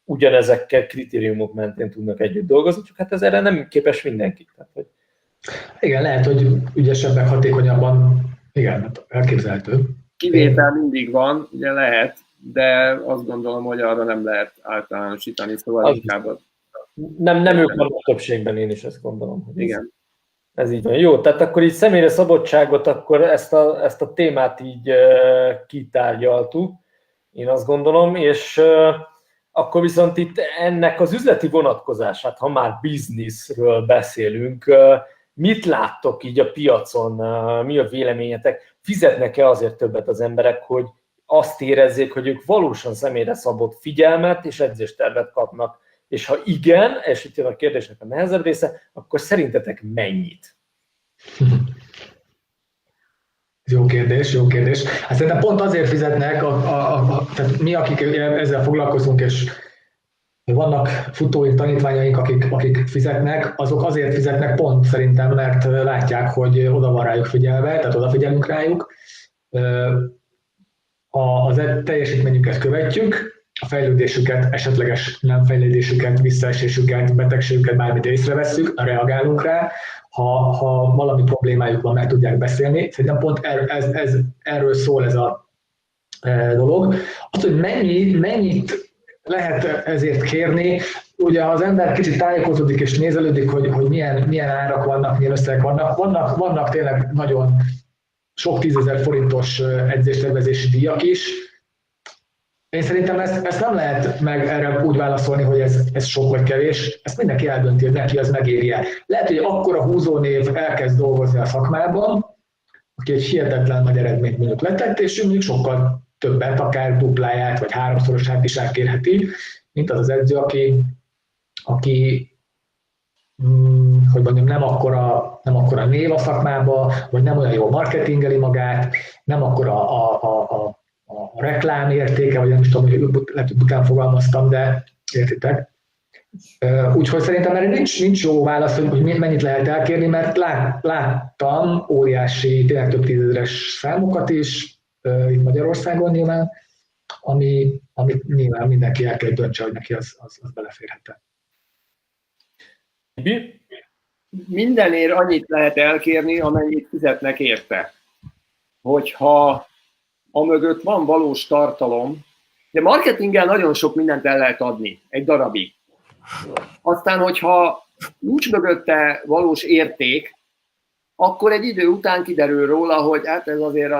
ugyanezekkel kritériumok mentén tudnak együtt dolgozni, csak hát ez erre nem képes mindenki. Tehát, hogy... Igen, lehet, hogy ügyesebbek, hatékonyabban, igen, elképzelhető. Kivétel mindig van, ugye lehet, de azt gondolom, hogy arra nem lehet általánosítani, szóval inkább... Nem ők vannak többségben, én is ezt gondolom. Hogy igen. Ez így van. Jó, tehát akkor így személyre szabadságot, akkor ezt a témát így kitárgyaltuk, én azt gondolom, és akkor viszont itt ennek az üzleti vonatkozását, ha már bizniszről beszélünk, mit láttok így a piacon, mi a véleményetek? Fizetnek-e azért többet az emberek, hogy azt érezzék, hogy ők valósan személyre szabott figyelmet és edzéstervet kapnak? És ha igen, és itt jön a kérdésnek a nehezebb része, akkor szerintetek mennyit? Jó kérdés. Hát szerintem pont azért fizetnek, tehát mi, akik ezzel foglalkozunk, és vannak futóink, tanítványaink, akik fizetnek, azok azért fizetnek pont szerintem, mert látják, hogy oda van rájuk figyelve, tehát odafigyelünk rájuk. Az teljesítményüket követjük, a fejlődésüket, esetleges nem fejlődésüket, visszaesésüket, betegségüket, bármit észrevesszük, reagálunk rá. Ha valami problémájuk van, meg tudják beszélni. Szerintem pont erről szól ez a dolog. Az, hogy mennyit lehet ezért kérni, ugye ha az ember kicsit tájékozódik és nézelődik, hogy milyen árak vannak, milyen összegek vannak tényleg nagyon sok 10 000 forintos edzéstervezési díjak is. Én szerintem ezt nem lehet meg erre úgy válaszolni, hogy ez sok vagy kevés. Ezt mindenki eldönti, hogy neki az megéri-e. Lehet, hogy akkora húzónév elkezd dolgozni a szakmában, aki egy hihetetlen nagy eredményt mondjuk letett, és ő mondjuk sokkal többet, akár dupláját vagy 3-szorosát is elkérheti, mint az edző, aki hogy mondjam, nem akkora név a szakmába, vagy nem olyan jól marketingeli magát, nem akkora a reklám értéke, vagy nem is tudom, hogy lehet, hogy után fogalmaztam, de értitek. Úgyhogy szerintem erre nincs jó válasz, hogy mennyit lehet elkérni, mert láttam óriási, tényleg több 10 000-es számokat is, itt Magyarországon nyilván, amit nyilván mindenki el kell döntse, hogy neki az beleférhet. Mindenért annyit lehet elkérni, amennyit fizetnek érte. Hogyha amögött van valós tartalom, de marketinggel nagyon sok mindent el lehet adni, egy darabig. Aztán, hogyha nincs mögötte valós érték, akkor egy idő után kiderül róla, hogy hát ez azért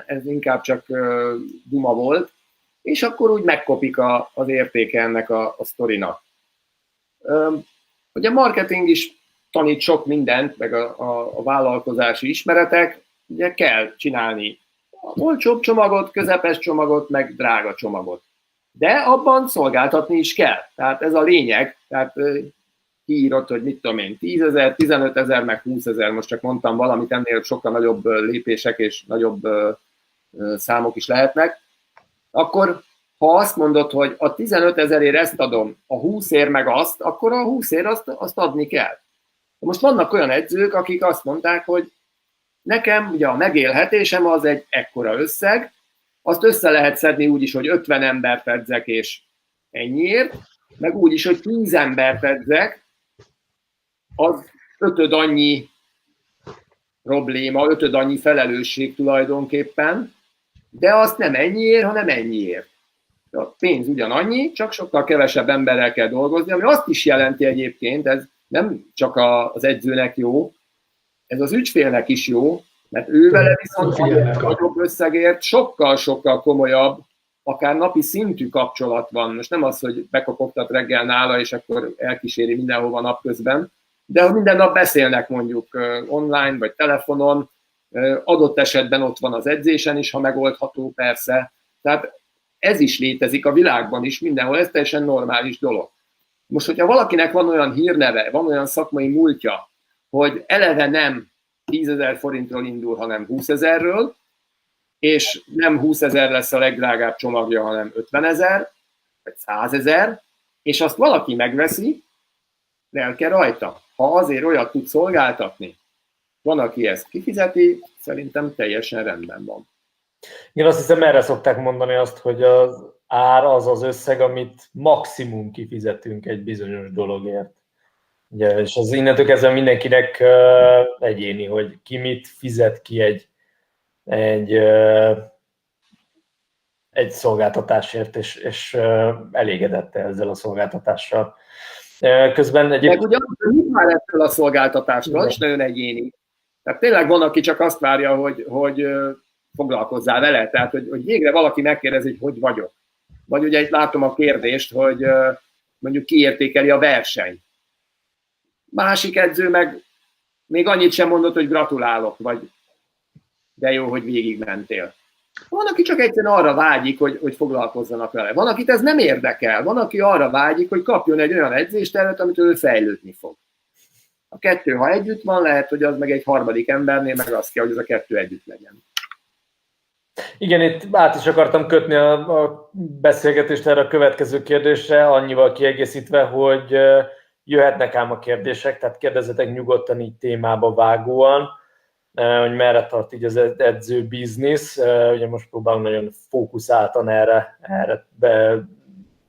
ez inkább csak duma volt, és akkor úgy megkopik az értéke ennek a sztorinak. Ugye a marketing is tanít sok mindent, meg a vállalkozási ismeretek, ugye kell csinálni olcsóbb csomagot, közepes csomagot, meg drága csomagot. De abban szolgáltatni is kell. Tehát ez a lényeg. Tehát kiírott, hogy mit tudom én, 10 000, 15 000, meg 20 000, most csak mondtam valamit, ennél sokkal nagyobb lépések és nagyobb számok is lehetnek. Akkor, ha azt mondod, hogy a 15 000-ért ezt adom, a 20-ért meg azt, akkor a 20-ért azt adni kell. Most vannak olyan edzők, akik azt mondták, hogy nekem ugye a megélhetésem az egy ekkora összeg, azt össze lehet szedni úgy is, hogy 50 embert edzek és ennyiért, meg úgy is, hogy 10 embert edzek, az ötöd annyi probléma, ötöd annyi felelősség tulajdonképpen, de azt nem ennyiért, hanem ennyiért. A pénz ugyanannyi, csak sokkal kevesebb emberrel kell dolgozni, ami azt is jelenti egyébként, ez nem csak az edzőnek jó, ez az ügyfélnek is jó, mert ő vele viszont nagyobb összegért sokkal-sokkal komolyabb, akár napi szintű kapcsolat van. Most nem az, hogy bekopogtat reggel nála, és akkor elkíséri mindenhova napközben, de ha minden nap beszélnek mondjuk online vagy telefonon, adott esetben ott van az edzésen is, ha megoldható persze. Tehát ez is létezik a világban is, mindenhol, ez teljesen normális dolog. Most, hogyha valakinek van olyan hírneve, van olyan szakmai múltja, hogy eleve nem 10 000 forintról indul, hanem 20 000-ről, és nem 20 000 lesz a legdrágább csomagja, hanem 50 000, vagy 100 000, és azt valaki megveszi, lelke rajta. Ha azért olyat tud szolgáltatni, van, aki ezt kifizeti, szerintem teljesen rendben van. Igen, azt hiszem, erre szokták mondani azt, hogy az ár az az összeg, amit maximum kifizetünk egy bizonyos dologért. Ugye, és az innentől kezdve mindenkinek egyéni, hogy ki mit fizet ki egy szolgáltatásért, és elégedett ezzel a szolgáltatással. Közben meg ugye mit vár ettől a szolgáltatástól, és nagyon egyéni. Tehát tényleg van, aki csak azt várja, hogy foglalkozzál vele, tehát hogy végre valaki megkérdezi, hogy vagyok. Vagy ugye itt látom a kérdést, hogy mondjuk kiértékeli a versenyt. Másik edző meg még annyit sem mondott, hogy gratulálok, vagy de jó, hogy végigmentél. Van, aki csak egyszerűen arra vágyik, hogy foglalkozzanak vele. Van, akit ez nem érdekel. Van, aki arra vágyik, hogy kapjon egy olyan edzéstervet, amitől ő fejlődni fog. A kettő, ha együtt van, lehet, hogy az meg egy harmadik embernél, meg azt kell, hogy az a kettő együtt legyen. Igen, itt át is akartam kötni a beszélgetést erre a következő kérdésre, annyival kiegészítve, hogy jöhetnek ám a kérdések, tehát kérdezzetek nyugodtan így témába vágóan, hogy merre tart így az edző biznisz. Ugye most próbálunk nagyon fókuszáltan erre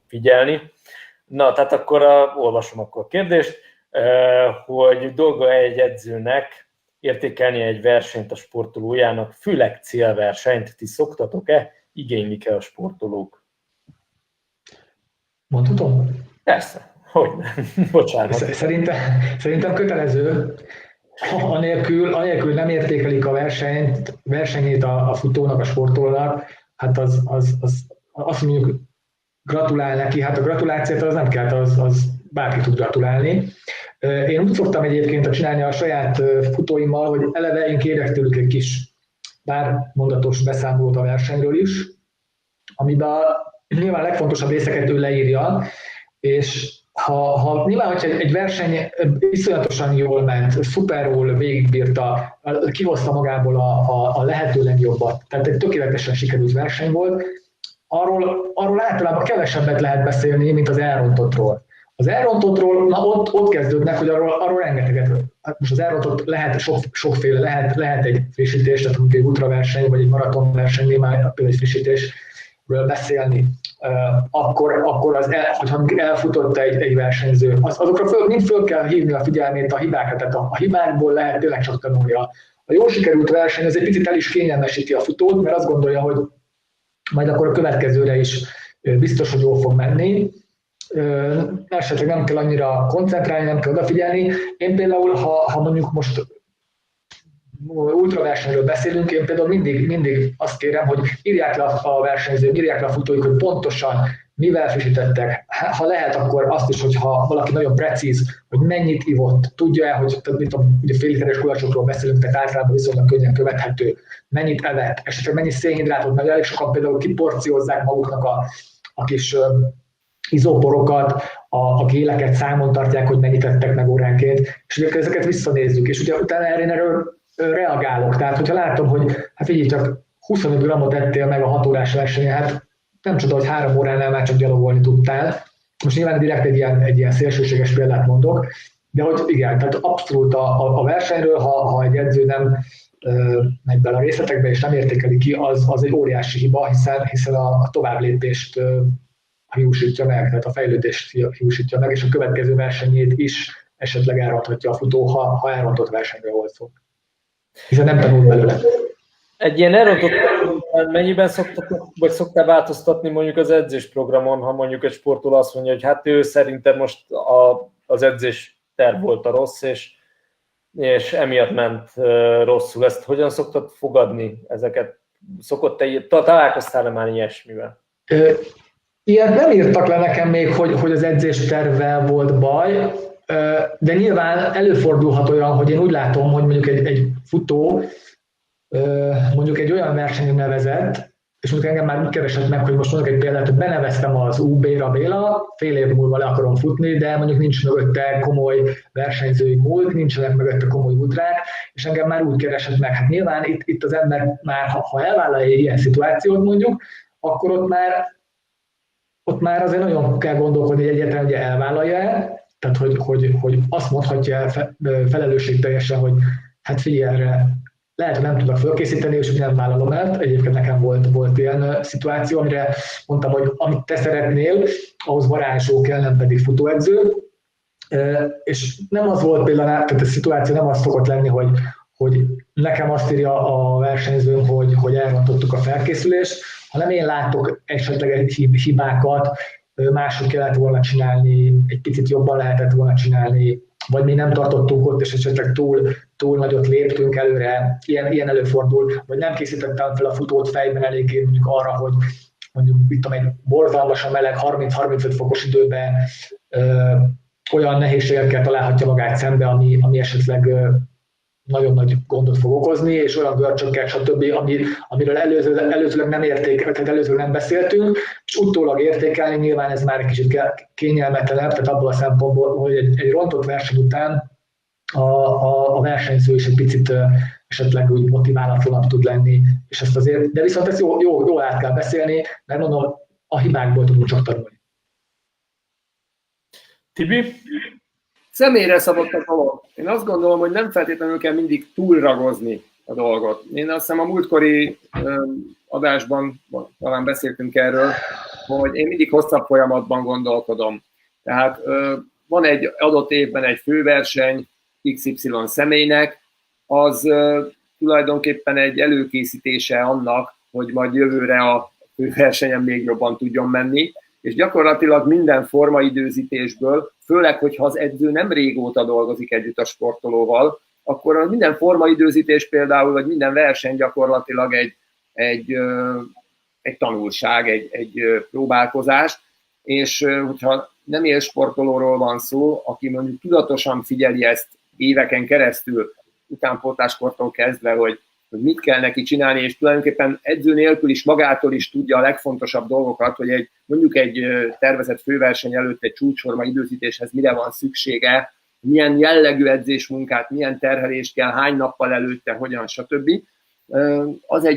figyelni. Na, tehát akkor olvasom akkor a kérdést, hogy dolga egy edzőnek értékelni egy versenyt a sportolójának, főleg célversenyt. Ti szoktatok-e? Igénylik-e a sportolók? Mondhatom? Persze. Hogy nem? Bocsánat. Szerintem kötelező. Anélkül nem értékelik a versenyét a futónak, a sportolónak, hát azt mondjuk gratulál neki, hát a gratulációt az nem kell, az bárki tud gratulálni. Én úgy szoktam egyébként csinálni a saját futóimmal, hogy eleve én kérek tőlük egy kis pár mondatos beszámolót a versenyről is, amiben nyilván a legfontosabb részeket ő leírja, és nyilván, hogyha egy verseny iszonyatosan jól ment, szuperul végigbírta, kihozta magából a lehető legjobbat, tehát egy tökéletesen sikerült verseny volt, arról általában kevesebbet lehet beszélni, mint az elrontottról. Az elrontottról, na ott kezdődnek, hogy arról rengeteget, hát most az elrontott lehet sokféle, lehet egy frissítés, tehát mondjuk egy ultraverseny, vagy egy maratonversenynél már például egy frissítésről beszélni, akkor hogyha elfutott egy versenyző, azokra mind föl kell hívni a figyelmét a hibákra, tehát a hibákból lehet tényleg csak tanulni. A jól sikerült verseny, ez egy picit el is kényelmesíti a futót, mert azt gondolja, hogy majd akkor a következőre is biztos, hogy jól fog menni. esetleg nem kell annyira koncentrálni, nem kell odafigyelni. Én például, ha mondjuk most ultraversenyről beszélünk, én például mindig azt kérem, hogy írják le a versenyzők, írják le a futóik, hogy pontosan mivel frissítettek. Ha lehet, akkor azt is, hogyha valaki nagyon precíz, hogy mennyit ivott, tudja-e, hogy ugye fél literes kulacsokról beszélünk, tehát általában viszonylag könnyen követhető, mennyit evett, esetleg mennyi szénhidrátot, meg elég sokan például kiporciózzák maguknak a kis izóporokat, a géleket számon tartják, hogy mennyit ettek meg óránként, és ugye ezeket visszanézzük, és ugye utána erről reagálok. Tehát, hogyha látom, hogy hát figyelj, csak 25 grammot ettél meg a 6 órás versenyen, hát nem csoda, hogy 3 óránál már csak gyalogolni tudtál. Most nyilván direkt egy ilyen szélsőséges példát mondok, de hogy igen, tehát abszolút a versenyről, ha egy edző nem megy bele a részletekbe és nem értékeli ki, az egy óriási hiba, hiszen a továbblépést hiúsítja meg, tehát a fejlődést hiúsítja meg, és a következő versenyét is esetleg elronthatja a futó, ha elrontott versenyről volt szó. Hiszen nem tanul belőle. Egy ilyen elrontott mennyiben szoktál változtatni mondjuk az edzésprogramon, ha mondjuk egy sportoló azt mondja, hogy hát ő szerintem most az edzés terv volt a rossz, és emiatt ment rosszul. Ezt hogyan szoktad fogadni ezeket? Találkoztál-e már ilyesmivel? Ilyet nem írtak le nekem még, hogy az edzés tervvel volt baj, de nyilván előfordulhat olyan, hogy én úgy látom, hogy mondjuk egy futó mondjuk egy olyan versenyen nevezett, és mondjuk engem már úgy keresett meg, hogy most mondok egy példát, hogy beneveztem az UB-ra Béla, fél év múlva le akarom futni, de mondjuk nincs mögötte komoly versenyzői múlt, nincsenek mögötte komoly ultrák, és engem már úgy keresett meg. Hát nyilván itt az ember már, ha elvállalja ilyen szituációt mondjuk, akkor ott már azért nagyon kell gondolkodni, hogy egyáltalán ugye elvállalja-e, tehát hogy azt mondhatja el felelősségteljesen, hogy hát figyelj erre, lehet, hogy nem tudok fölkészíteni, és nem vállalom el. Egyébként nekem volt ilyen szituáció, amire mondtam, hogy amit te szeretnél, ahhoz varázsló kell, nem pedig futóedző. És nem az volt például, tehát a szituáció nem az szokott lenni, hogy nekem azt írja a versenyzőm, hogy elrontottuk a felkészülést, hanem én látok esetleg egy hibákat, máshogy kellett volna csinálni, egy picit jobban lehetett volna csinálni, vagy mi nem tartottunk ott, és esetleg túl nagyot léptünk előre, ilyen előfordul, vagy nem készítettem fel a futót fejben eléggé mondjuk arra, hogy mondjuk egy borzalmasan meleg 30-35 fokos időben olyan nehézségekkel találhatja magát szembe, ami esetleg nagyon nagy gondot fog okozni, és olyan görcsökkel, stb., amiről előzőleg nem tehát előzőleg nem beszéltünk, és utólag értékelni nyilván ez már egy kicsit kényelmetlenebb, tehát abból a szempontból, hogy egy rontott verseny után a versenyző is egy picit esetleg úgy motiválatlanabb tud lenni, és ezt azért, de viszont ezt jól át kell beszélni, mert mondom, a hibákból tudunk csak tanulni. Tibi? Személyre szabott a dolog. Én azt gondolom, hogy nem feltétlenül kell mindig túlragozni a dolgot. Én azt hiszem a múltkori adásban talán beszéltünk erről, hogy én mindig hosszabb folyamatban gondolkodom. Tehát van egy adott évben egy főverseny XY személynek, az tulajdonképpen egy előkészítése annak, hogy majd jövőre a főversenyen még jobban tudjon menni, és gyakorlatilag minden formaidőzítésből, főleg, hogyha az edző nem régóta dolgozik együtt a sportolóval, akkor minden formaidőzítés például, vagy minden verseny gyakorlatilag egy tanulság, egy próbálkozás, és hogyha nem élsportolóról van szó, aki mondjuk tudatosan figyeli ezt éveken keresztül, utánpótláskortól kezdve, hogy mit kell neki csinálni, és tulajdonképpen edző nélkül is magától is tudja a legfontosabb dolgokat, hogy mondjuk egy tervezett főverseny előtt egy csúcsforma időzítéshez mire van szüksége, milyen jellegű edzésmunkát, milyen terhelést kell, hány nappal előtte, hogyan, stb.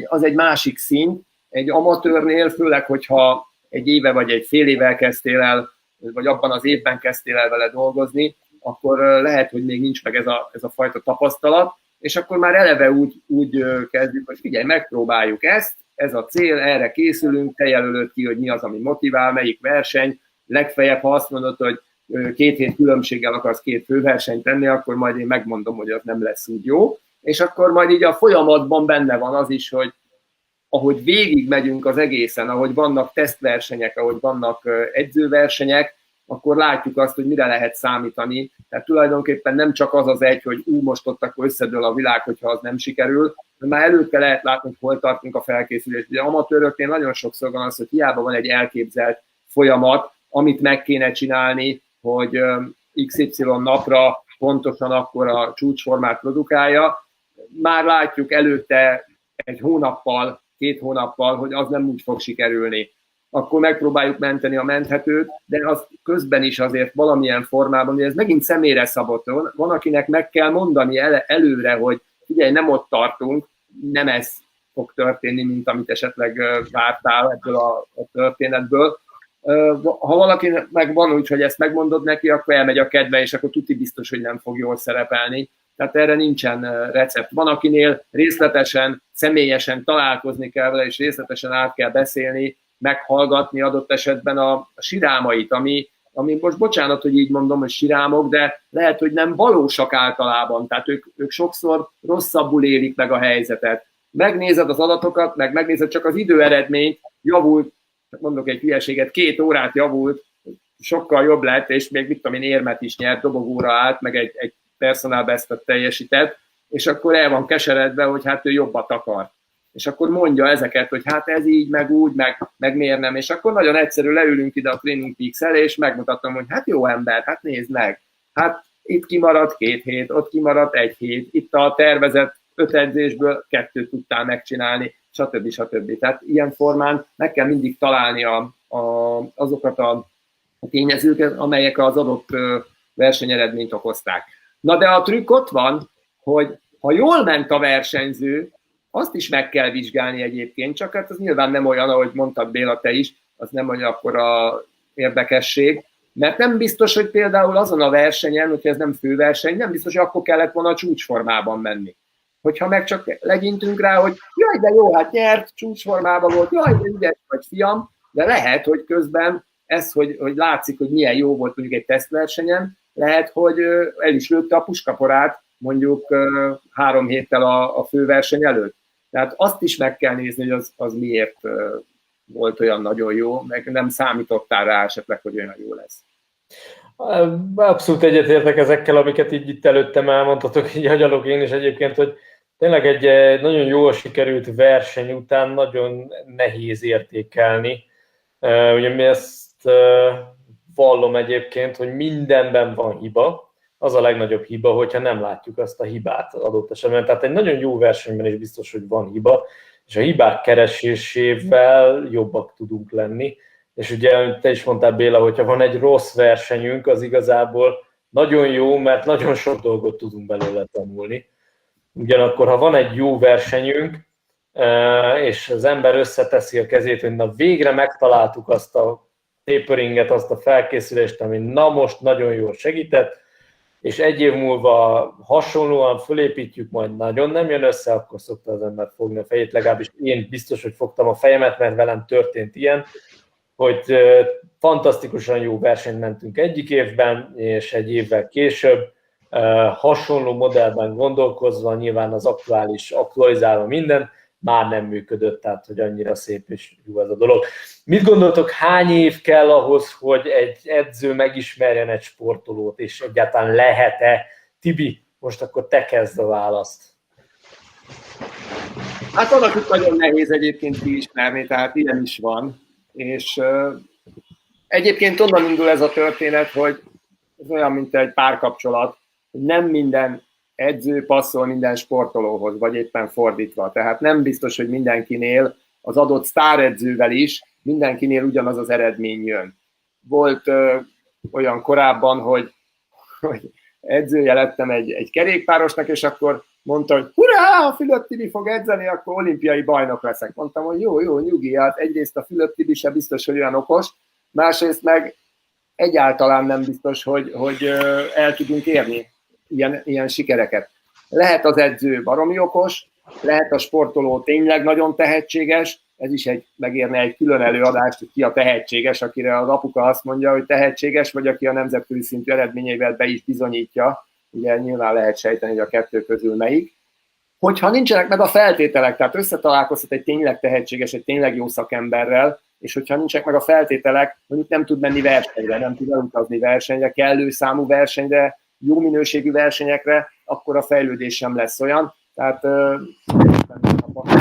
Az egy másik szint. Egy amatőrnél, főleg, hogyha egy éve vagy egy fél évvel kezdtél el, vagy abban az évben kezdtél el vele dolgozni, akkor lehet, hogy még nincs meg ez a fajta tapasztalat, és akkor már eleve úgy kezdjük, hogy figyelj, megpróbáljuk ezt, ez a cél, erre készülünk, te jelölöd ki, hogy mi az, ami motivál, melyik verseny, legfeljebb, ha azt mondod, hogy 2 hét különbséggel akarsz 2 főversenyt tenni, akkor majd én megmondom, hogy az nem lesz úgy jó, és akkor majd így a folyamatban benne van az is, hogy ahogy végig megyünk az egészen, ahogy vannak tesztversenyek, ahogy vannak edzőversenyek, akkor látjuk azt, hogy mire lehet számítani. Tehát tulajdonképpen nem csak az az egy, hogy most ott akkor összedől a világ, hogyha az nem sikerül, de már előtte lehet látni, hogy hol tartunk a felkészülés. Ugye amatőröknél nagyon sokszor van az, hogy hiába van egy elképzelt folyamat, amit meg kéne csinálni, hogy XY napra pontosan akkor a csúcsformát produkálja. Már látjuk előtte egy hónappal, 2 hónappal, hogy az nem úgy fog sikerülni. Akkor megpróbáljuk menteni a menthetőt, de az közben is azért valamilyen formában, hogy ez megint személyre szabott. Van, akinek meg kell mondani előre, hogy figyelj, nem ott tartunk, nem ez fog történni, mint amit esetleg vártál ebből a történetből. Ha valakinek meg van úgy, hogy ezt megmondod neki, akkor elmegy a kedve, és akkor tuti biztos, hogy nem fog jól szerepelni. Tehát erre nincsen recept. Van, akinél részletesen, személyesen találkozni kell vele, és részletesen át kell beszélni, meghallgatni adott esetben a sirámait, ami most bocsánat, hogy így mondom, hogy sirámok, de lehet, hogy nem valósak általában. Tehát ők sokszor rosszabbul élik meg a helyzetet. Megnézed az adatokat, megnézed csak az időeredményt, javult, mondok egy hülyeséget, 2 órát javult, sokkal jobb lett, és még mit tudom én, érmet is nyert, dobogóra állt, meg egy personal bestet teljesített, és akkor el van keseredve, hogy hát ő jobbat akar. És akkor mondja ezeket, hogy hát ez így, meg úgy, meg miért nem. És akkor nagyon egyszerű, leülünk ide a Training Peaks elé, és megmutatom, hogy hát jó ember, hát nézd meg. Hát itt kimaradt 2 hét, ott kimaradt 1 hét, itt a tervezett 5 edzésből 2 tudtál megcsinálni, stb. Tehát ilyen formán meg kell mindig találni azokat a tényezőket, amelyek az adott versenyeredményt okozták. Na de a trükk ott van, hogy ha jól ment a versenyző, azt is meg kell vizsgálni egyébként, csak hát az nyilván nem olyan, ahogy mondtad Béla te is, az nem olyan akkora érdekesség, mert nem biztos, hogy például azon a versenyen, hogyha ez nem főverseny, nem biztos, hogy akkor kellett volna a csúcsformában menni. Hogyha meg csak legyintünk rá, hogy jaj, de jó, hát nyert, csúcsformában volt, jaj, de ügyes vagy fiam, de lehet, hogy közben ez, hogy látszik, hogy milyen jó volt mondjuk egy tesztversenyen, lehet, hogy el is lőtte a puskaporát mondjuk 3 héttel a főverseny előtt. Tehát azt is meg kell nézni, hogy az miért volt olyan nagyon jó, meg nem számítottál rá esetleg, hogy olyan jó lesz. Abszolút egyetértek ezekkel, amiket így itt előttem elmondhatok, így hagyalok én is egyébként, hogy tényleg egy nagyon jól sikerült verseny után nagyon nehéz értékelni. Ugye mi ezt vallom egyébként, hogy mindenben van hiba, az a legnagyobb hiba, hogyha nem látjuk azt a hibát adott esetben. Tehát egy nagyon jó versenyben is biztos, hogy van hiba, és a hibák keresésével jobbak tudunk lenni. És ugye te is mondtál, Béla, hogyha van egy rossz versenyünk, az igazából nagyon jó, mert nagyon sok dolgot tudunk belőle tanulni. Ugyanakkor, ha van egy jó versenyünk, és az ember összeteszi a kezét, hogy na végre megtaláltuk azt a taperinget, azt a felkészülést, ami na most nagyon jól segített, és 1 év múlva hasonlóan fölépítjük, majd nagyon nem jön össze, akkor szokta az ember fogni a fejét, legalábbis én biztos, hogy fogtam a fejemet, mert velem történt ilyen, hogy fantasztikusan jó versenyt mentünk egyik évben, és 1 évvel később, hasonló modellben gondolkozva, nyilván az aktualizálva minden, már nem működött, tehát hogy annyira szép és jó ez a dolog. Mit gondoltok, hány év kell ahhoz, hogy egy edző megismerjen egy sportolót, és egyáltalán lehet-e? Tibi, most akkor te kezd a választ. Hát valakit nagyon nehéz egyébként kiismerni, tehát ilyen is van. És egyébként onnan indul ez a történet, hogy ez olyan, mint egy párkapcsolat, hogy nem minden edző passzol minden sportolóhoz, vagy éppen fordítva. Tehát nem biztos, hogy mindenkinél, az adott sztáredzővel is, mindenkinél ugyanaz az eredmény jön. Volt olyan korábban, hogy edzője lettem egy kerékpárosnak, és mondta, hogy hurrá, a Fülöp Tibi fog edzeni, akkor olimpiai bajnok leszek. Mondtam, hogy jó, nyugi, hát egyrészt a Fülöp Tibi sem biztos, hogy olyan okos, másrészt meg egyáltalán nem biztos, hogy el tudunk érni ilyen sikereket. Lehet az edző baromi okos, lehet a sportoló tényleg nagyon tehetséges, ez is megérne egy külön előadást, hogy ki a tehetséges, akire az apuka azt mondja, hogy tehetséges, vagy aki a nemzetközi szintű eredményeivel be is bizonyítja, ugye nyilván lehet sejteni, hogy a 2 közül melyik. Hogyha nincsenek meg a feltételek, tehát összetalálkozhat egy tényleg tehetséges, egy tényleg jó szakemberrel, és hogyha nincsenek meg a feltételek, mondjuk nem tud menni versenyre, nem tud elutazni versenyre, kellő számú versenyre, jó minőségű versenyekre, akkor a fejlődés sem lesz olyan. Tehát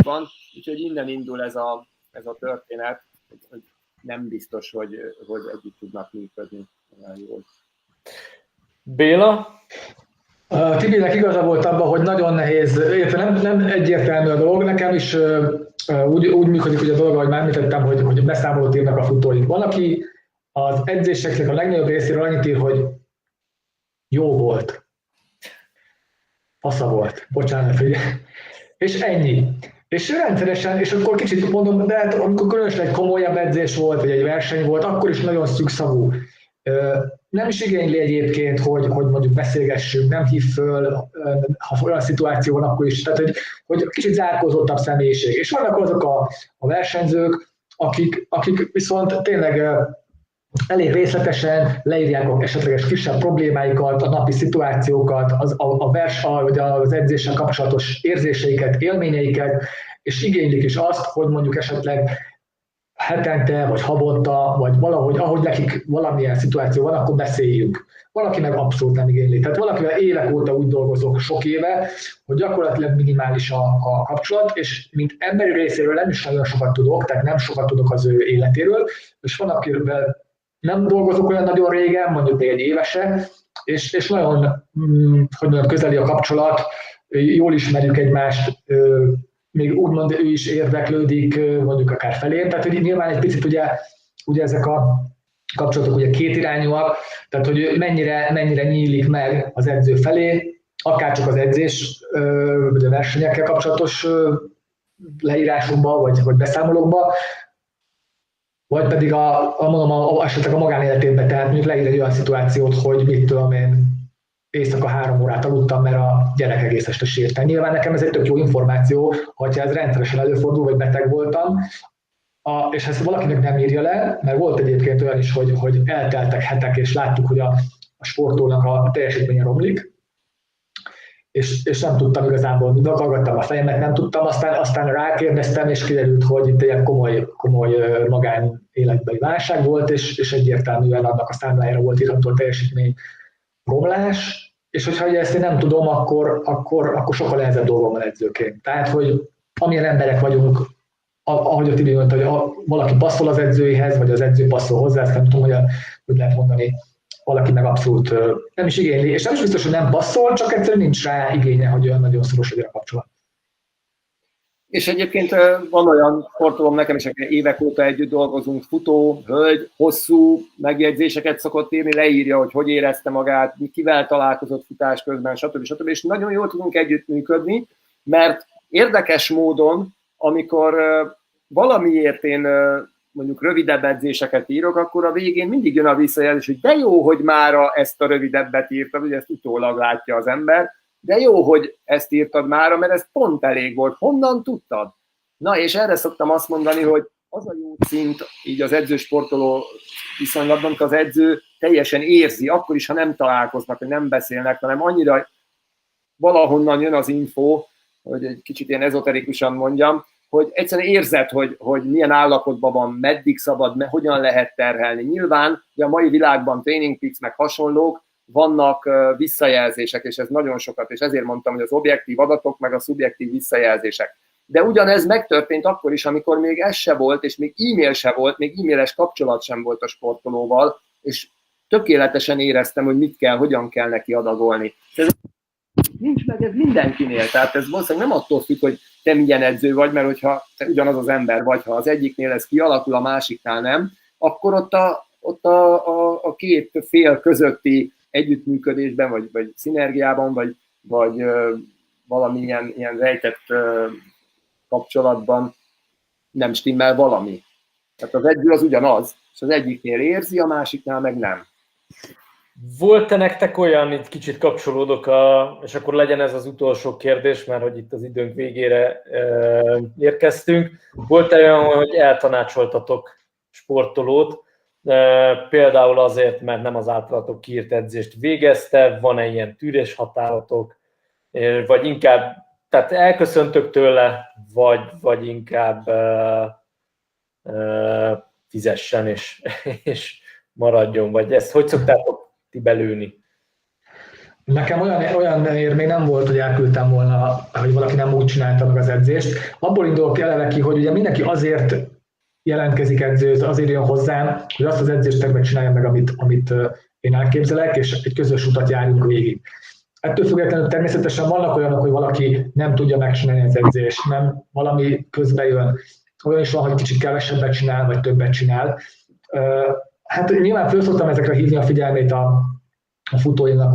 van, úgyhogy innen indul ez a történet, hogy nem biztos, hogy együtt tudnak működni olyan jól. Béla? Tibinek igaza volt abban, hogy nagyon nehéz, nem egyértelmű a dolog, nekem is úgy működik hogy a dolog, ahogy már említettem, hogy beszámolót írnak a futóik. Van, aki az edzéseknek a legnagyobb részéről annyit ír, hogy jó volt. Fasza volt, bocsánat, és ennyi. És rendszeresen, és akkor kicsit mondom, de hát amikor különösen egy komolyabb edzés volt, vagy egy verseny volt, akkor is nagyon szűkszavú. Nem is igényli egyébként, hogy mondjuk beszélgessünk, nem hív föl, ha olyan szituáció van, akkor is. Tehát, hogy kicsit zárkózottabb személyiség. És vannak azok a versenyzők, akik viszont tényleg elég részletesen leírják esetleges kisebb problémáikat, a napi szituációkat, vagy az edzéssel kapcsolatos érzéseiket, élményeiket, és igénylik is azt, hogy mondjuk esetleg hetente, vagy havonta, vagy valahogy, ahogy nekik valamilyen szituáció van, akkor beszéljünk. Valaki meg abszolút nem igényli. Tehát valakivel évek óta úgy dolgozok, sok éve, hogy gyakorlatilag minimális a kapcsolat, és mint emberi részéről nem is nagyon sokat tudok, tehát nem sokat tudok az ő életéről, és van, akivel nem dolgozok olyan nagyon régen, mondjuk egy évese, és nagyon hogy mondjam, közeli a kapcsolat, jól ismerjük egymást, még úgymond ő is érdeklődik, mondjuk akár felém, tehát hogy nyilván egy picit ugye ezek a kapcsolatok ugye kétirányúak, tehát hogy mennyire nyílik meg az edző felé, akár csak az edzés, vagy a versenyekkel kapcsolatos leírásokba, vagy beszámolókba, vagy pedig esetleg a magánéletében, tehát mondjuk leír egy olyan szituációt, hogy mit tudom én, éjszaka 3 órát aludtam, mert a gyerek egész este sírta. Nyilván nekem ez egy tök jó információ, hogyha ez rendszeresen előfordul, vagy beteg voltam, és ezt valakinek nem írja le, mert volt egyébként olyan is, hogy elteltek hetek, és láttuk, hogy a sportolónak a teljesítménye romlik, és nem tudtam igazából, meghallgattam a fejemet, nem tudtam, aztán rákérdeztem, és kiderült, hogy itt egy komoly magánéletbeli válság volt, és egyértelműen annak a számlájára volt írható a teljesítmény romlás, és hogyha ezt én nem tudom, akkor sokkal nehezebb dolgom van edzőként. Tehát, hogy amilyen emberek vagyunk, ahogy a Tibi mondta, hogy valaki passzol az edzőihez, vagy az edző passzol hozzá, ezt nem tudom, hogy lehet mondani, valaki meg abszolút nem is igényli, és nem is biztos, hogy nem passzol, csak egyszerűen nincs rá igénye, hogy olyan nagyon szoros legyen a kapcsolat. És egyébként van olyan sportolom nekem is, akik évek óta együtt dolgozunk, futó, hölgy, hosszú megjegyzéseket szokott írni, leírja, hogy érezte magát, kivel találkozott futás közben, stb. És nagyon jól tudunk együttműködni, mert érdekes módon, amikor valamiért én mondjuk rövidebb edzéseket írok, akkor a végén mindig jön a visszajelzés, hogy de jó, hogy mára ezt a rövidebbet írtad, ugye ezt utólag látja az ember, de jó, hogy ezt írtad mára, mert ez pont elég volt. Honnan tudtad? Na, és erre szoktam azt mondani, hogy az a jó szint, így az edző-sportoló viszonylatban, amikor az edző teljesen érzi, akkor is, ha nem találkoznak, vagy nem beszélnek, hanem annyira valahonnan jön az info, hogy egy kicsit ilyen ezoterikusan mondjam, hogy egyszerűen érzed, hogy milyen állapotban van, meddig szabad, hogyan lehet terhelni. Nyilván, ugye a mai világban Training Peaks meg hasonlók, vannak visszajelzések, és ez nagyon sokat, és ezért mondtam, hogy az objektív adatok, meg a szubjektív visszajelzések. De ugyanez megtörtént akkor is, amikor még ez se volt, és még e-mail se volt, még e-mailes kapcsolat sem volt a sportolóval, és tökéletesen éreztem, hogy mit kell, hogyan kell neki adagolni. Ez nincs meg ez mindenkinél, tehát ez valószínűleg nem attól függ, hogy te milyen edző vagy, mert hogyha te ugyanaz az ember vagy, ha az egyiknél ez kialakul, a másiknál nem, akkor ott a két fél közötti együttműködésben, vagy szinergiában, vagy valamilyen ilyen rejtett kapcsolatban nem stimmel valami. Tehát az edző az ugyanaz, és az egyiknél érzi, a másiknál meg nem. Volt-e nektek olyan, itt kicsit kapcsolódok, és akkor legyen ez az utolsó kérdés, mert hogy itt az időnk végére érkeztünk. Volt-e olyan, hogy eltanácsoltatok sportolót, például azért, mert nem az általatok kiírt edzést végezte, van-e ilyen tűréshatárotok, vagy inkább, tehát elköszöntök tőle, vagy inkább fizessen és maradjon, vagy ezt hogy szoktátok ti belőni? Nekem olyan élmény nem volt, hogy elküldtem volna, hogy valaki nem úgy csinálta meg az edzést. Abból indulok eleve ki, hogy ugye mindenki azért jelentkezik edzőt, azért jön hozzám, hogy azt az edzést megcsinálja meg, amit én elképzelek, és egy közös utat járjunk végig. Ettől függetlenül természetesen vannak olyanok, hogy valaki nem tudja megcsinálni az edzést, nem valami közbe jön. Olyan is van, hogy kicsit kevesebbet csinál, vagy többet csinál. Hát nyilván föl szoktam ezekre hívni a figyelmét a futóinak,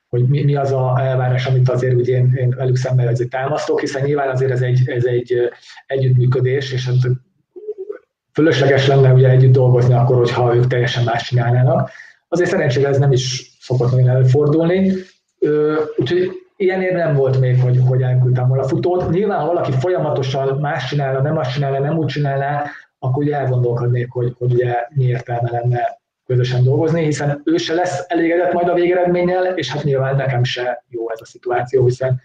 hogy mi az a elvárás, amit azért úgy én velük szemben azért támasztok, hiszen nyilván azért ez egy együttműködés, és hát fölösleges lenne ugye együtt dolgozni akkor, hogyha ők teljesen más csinálnának. Azért szerencsére ez nem is szokott nagyon előfordulni, úgyhogy ilyen ér nem volt még, hogy elküldtem volna a futót. Nyilván, ha valaki folyamatosan más csinálna, nem azt csinálna, nem úgy csinálná, akkor ugye elgondolkodnék, hogy ugye mi értelme lenne közösen dolgozni, hiszen ő se lesz elégedett majd a végeredménnyel, és hát nyilván nekem se jó ez a szituáció, hiszen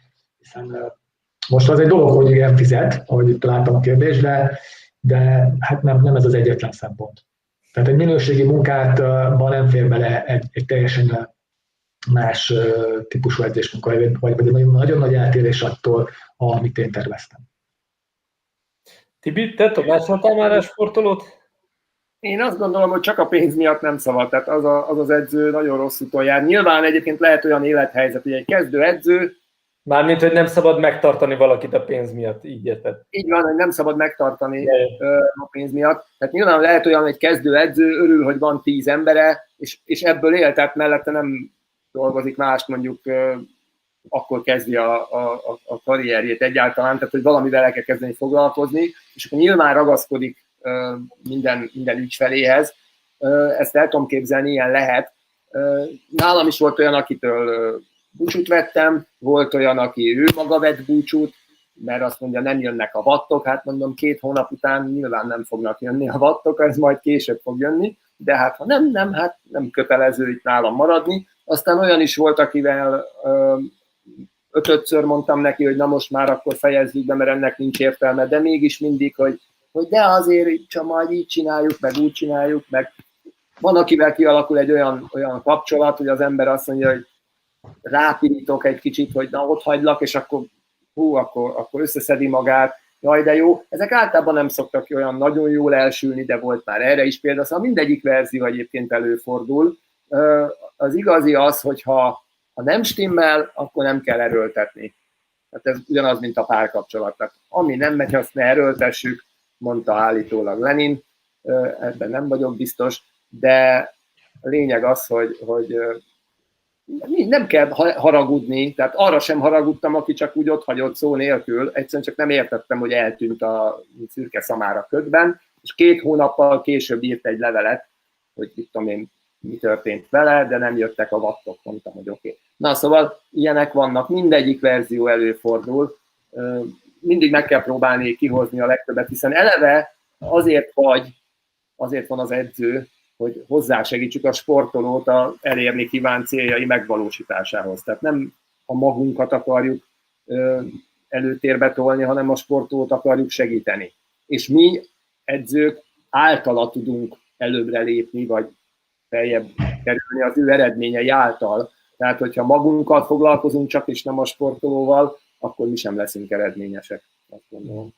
most az egy dolog, hogy igen fizet, ahogy itt láttam a kérdést, de hát nem ez az egyetlen szempont. Tehát egy minőségi munkátban nem fér bele egy teljesen más típusú edzésmunka, vagy egy nagyon nagy eltérés attól, amit én terveztem. Tibi, te tanácsoltál már a sportolót? Én azt gondolom, hogy csak a pénz miatt nem szabad, tehát az edző nagyon rossz úton jár. Nyilván egyébként lehet olyan élethelyzet, hogy egy kezdő edző... Mármint, hogy nem szabad megtartani valakit a pénz miatt, így érted? Így van, hogy nem szabad megtartani a pénz miatt. Tehát nyilván lehet olyan, hogy kezdő edző örül, hogy van 10 embere, és ebből él, tehát mellette nem dolgozik mást, mondjuk akkor kezdi a karrierjét egyáltalán, tehát hogy valamivel el kell kezdeni foglalkozni, és akkor nyilván ragaszkodik minden ügyfeléhez. Ezt el tudom képzelni, ilyen lehet. Nálam is volt olyan, akitől búcsút vettem, volt olyan, aki ő maga vett búcsút, mert azt mondja, nem jönnek a wattok, hát mondom, 2 hónap után nyilván nem fognak jönni a wattok, ez majd később fog jönni, de hát ha nem kötelező itt nálam maradni. Aztán olyan is volt, akivel 5-ször mondtam neki, hogy na most már akkor fejezzük be, mert ennek nincs értelme, de mégis mindig, hogy de azért csak majd így csináljuk, meg úgy csináljuk, meg van, akivel kialakul egy olyan kapcsolat, hogy az ember azt mondja, hogy rápirítok egy kicsit, hogy na ott hagylak, és akkor akkor összeszedi magát, jaj de jó. Ezek általában nem szoktak olyan nagyon jól elsülni, de volt már erre is példa, szóval mindegyik verzió egyébként előfordul. Az igazi az, hogy ha nem stimmel, akkor nem kell erőltetni. Hát ez ugyanaz, mint a párkapcsolat. Tehát ami nem megy, azt ne erőltessük, mondta állítólag Lenin, ebben nem vagyok biztos, de a lényeg az, hogy nem kell haragudni, tehát arra sem haragudtam, aki csak úgy ott hagyott szó nélkül, egyszerűen csak nem értettem, hogy eltűnt a szürke szamár a ködben, és 2 hónappal később írt egy levelet, hogy mit tudom én, mi történt vele, de nem jöttek a wattok, mondtam, hogy oké. Na szóval ilyenek vannak, mindegyik verzió előfordul, mindig meg kell próbálni kihozni a legtöbbet, hiszen eleve azért van az edző, hogy hozzásegítsük a sportolót a elérni kívánt céljai megvalósításához. Tehát nem a magunkat akarjuk előtérbe tolni, hanem a sportolót akarjuk segíteni. És mi edzők általa tudunk előbbre lépni, vagy feljebb kerülni az ő eredményei által. Tehát, hogyha magunkkal foglalkozunk csak, és nem a sportolóval, akkor mi sem leszünk eredményesek. Azt gondolom.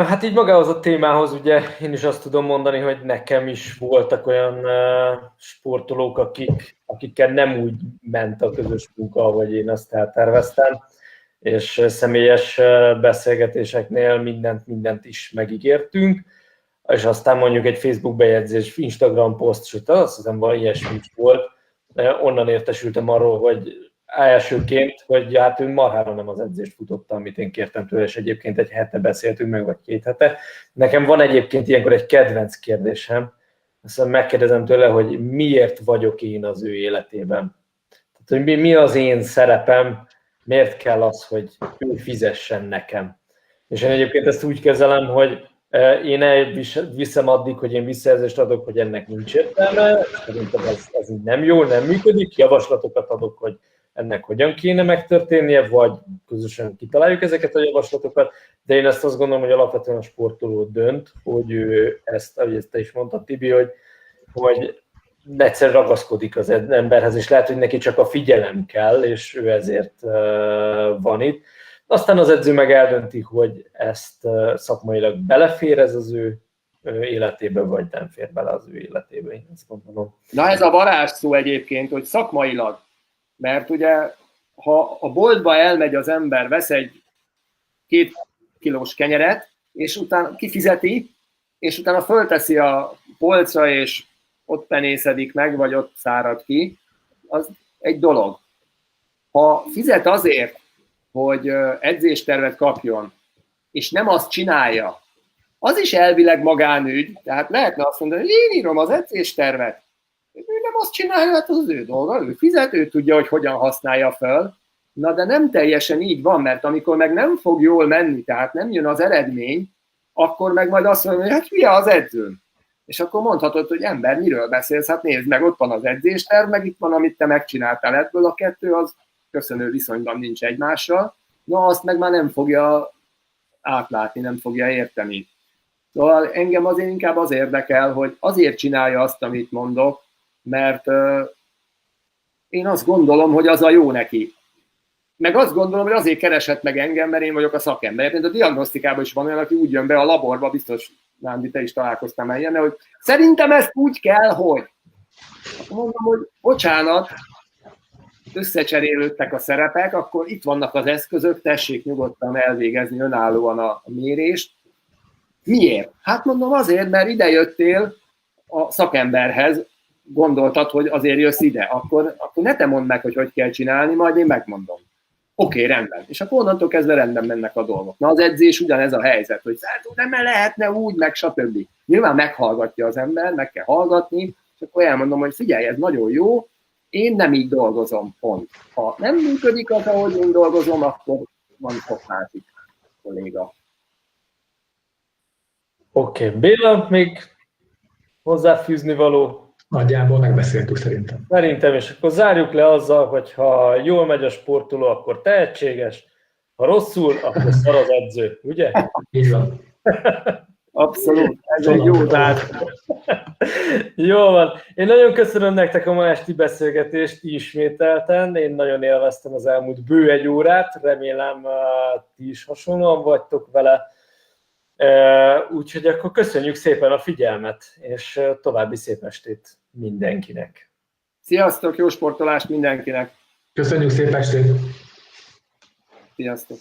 Hát így magához a témához, ugye én is azt tudom mondani, hogy nekem is voltak olyan sportolók, akikkel nem úgy ment a közös munka, ahogy én azt elterveztem, és személyes beszélgetéseknél mindent is megígértünk, és aztán mondjuk egy Facebook bejegyzés, Instagram poszt, sőt, azt hiszem, valami ilyesmi is volt, onnan értesültem arról, hogy elsőként, hogy hát ő marhára nem az edzést futotta, amit én kértem tőle, és egyébként egy hete beszéltünk meg, vagy 2 hete. Nekem van egyébként ilyenkor egy kedvenc kérdésem, aztán megkérdezem tőle, hogy miért vagyok én az ő életében. Tehát, hogy mi az én szerepem, miért kell az, hogy ő fizessen nekem. És én egyébként ezt úgy kezelem, hogy én elviszem addig, hogy én visszajelzést adok, hogy ennek nincs értelme, szerintem ez így nem jó, nem működik, javaslatokat adok, hogy ennek hogyan kéne megtörténnie, vagy közösen kitaláljuk ezeket a javaslatokat, de én ezt azt gondolom, hogy alapvetően a sportoló dönt, hogy ő ezt, ahogy ezt te is mondtad, Tibi, hogy egyszer ragaszkodik az emberhez, és lehet, hogy neki csak a figyelem kell, és ő ezért van itt. Aztán az edző meg eldönti, hogy ezt szakmailag belefér ez az ő életébe, vagy nem fér bele az ő életébe, én ezt gondolom. Na ez a varázsszó egyébként, hogy szakmailag, mert ugye, ha a boltba elmegy az ember, vesz egy 2 kilós kenyeret, és utána kifizeti, és utána fölteszi a polcra, és ott penészedik meg, vagy ott szárad ki, az egy dolog. Ha fizet azért, hogy edzéstervet kapjon, és nem azt csinálja, az is elvileg magánügy, tehát lehetne azt mondani, hogy én írom az edzéstervet. Ő nem azt csinálja, hát az ő dolga, ő fizet, ő tudja, hogy hogyan használja föl. Na de nem teljesen így van, mert amikor meg nem fog jól menni, tehát nem jön az eredmény, akkor meg majd azt mondja, hogy hát hülye az edzőm. És akkor mondhatod, hogy ember, miről beszélsz? Hát nézd meg, ott van az edzésterv, meg itt van, amit te megcsináltál. Ebből a kettő az köszönő viszonyban nincs egymással. Na, azt meg már nem fogja átlátni, nem fogja érteni. Szóval engem azért inkább az érdekel, hogy azért csinálja azt, amit mondok, mert én azt gondolom, hogy az a jó neki. Meg azt gondolom, hogy azért keresett meg engem, mert én vagyok a szakember. Mert a diagnosztikában is van olyan, aki úgy jön be a laborba, biztos, Nándi, te is találkoztál már ilyennel, hogy szerintem ezt úgy kell, hogy. Akkor mondom, hogy bocsánat, összecserélődtek a szerepek, akkor itt vannak az eszközök, tessék nyugodtan elvégezni önállóan a mérést. Miért? Hát mondom azért, mert ide jöttél a szakemberhez, gondoltad, hogy azért jössz ide, akkor ne te mondd meg, hogy kell csinálni, majd én megmondom. Oké, rendben. És akkor onnantól kezdve rendben mennek a dolgok. Na az edzés ugyanez a helyzet, hogy nem lehetne úgy, meg stb. Nyilván meghallgatja az ember, meg kell hallgatni, és akkor elmondom, hogy figyelj, ez nagyon jó, én nem így dolgozom, pont. Ha nem működik az, ahogy én dolgozom, akkor van sok másik kolléga. Oké, Béla, még hozzáfűzni való? Nagyjából megbeszéltük szerintem. Szerintem, és akkor zárjuk le azzal, hogy ha jól megy a sportoló, akkor tehetséges, ha rosszul, akkor szar az edző, ugye? Így van. Abszolút, ez egy jó zár. Jó van. Én nagyon köszönöm nektek a ma esti beszélgetést ismételten. Én nagyon élveztem az elmúlt bő egy órát. Remélem, ti is hasonlóan vagytok vele. Úgyhogy akkor köszönjük szépen a figyelmet, és további szép estét mindenkinek. Sziasztok, jó sportolást mindenkinek! Köszönjük, szép estét! Sziasztok!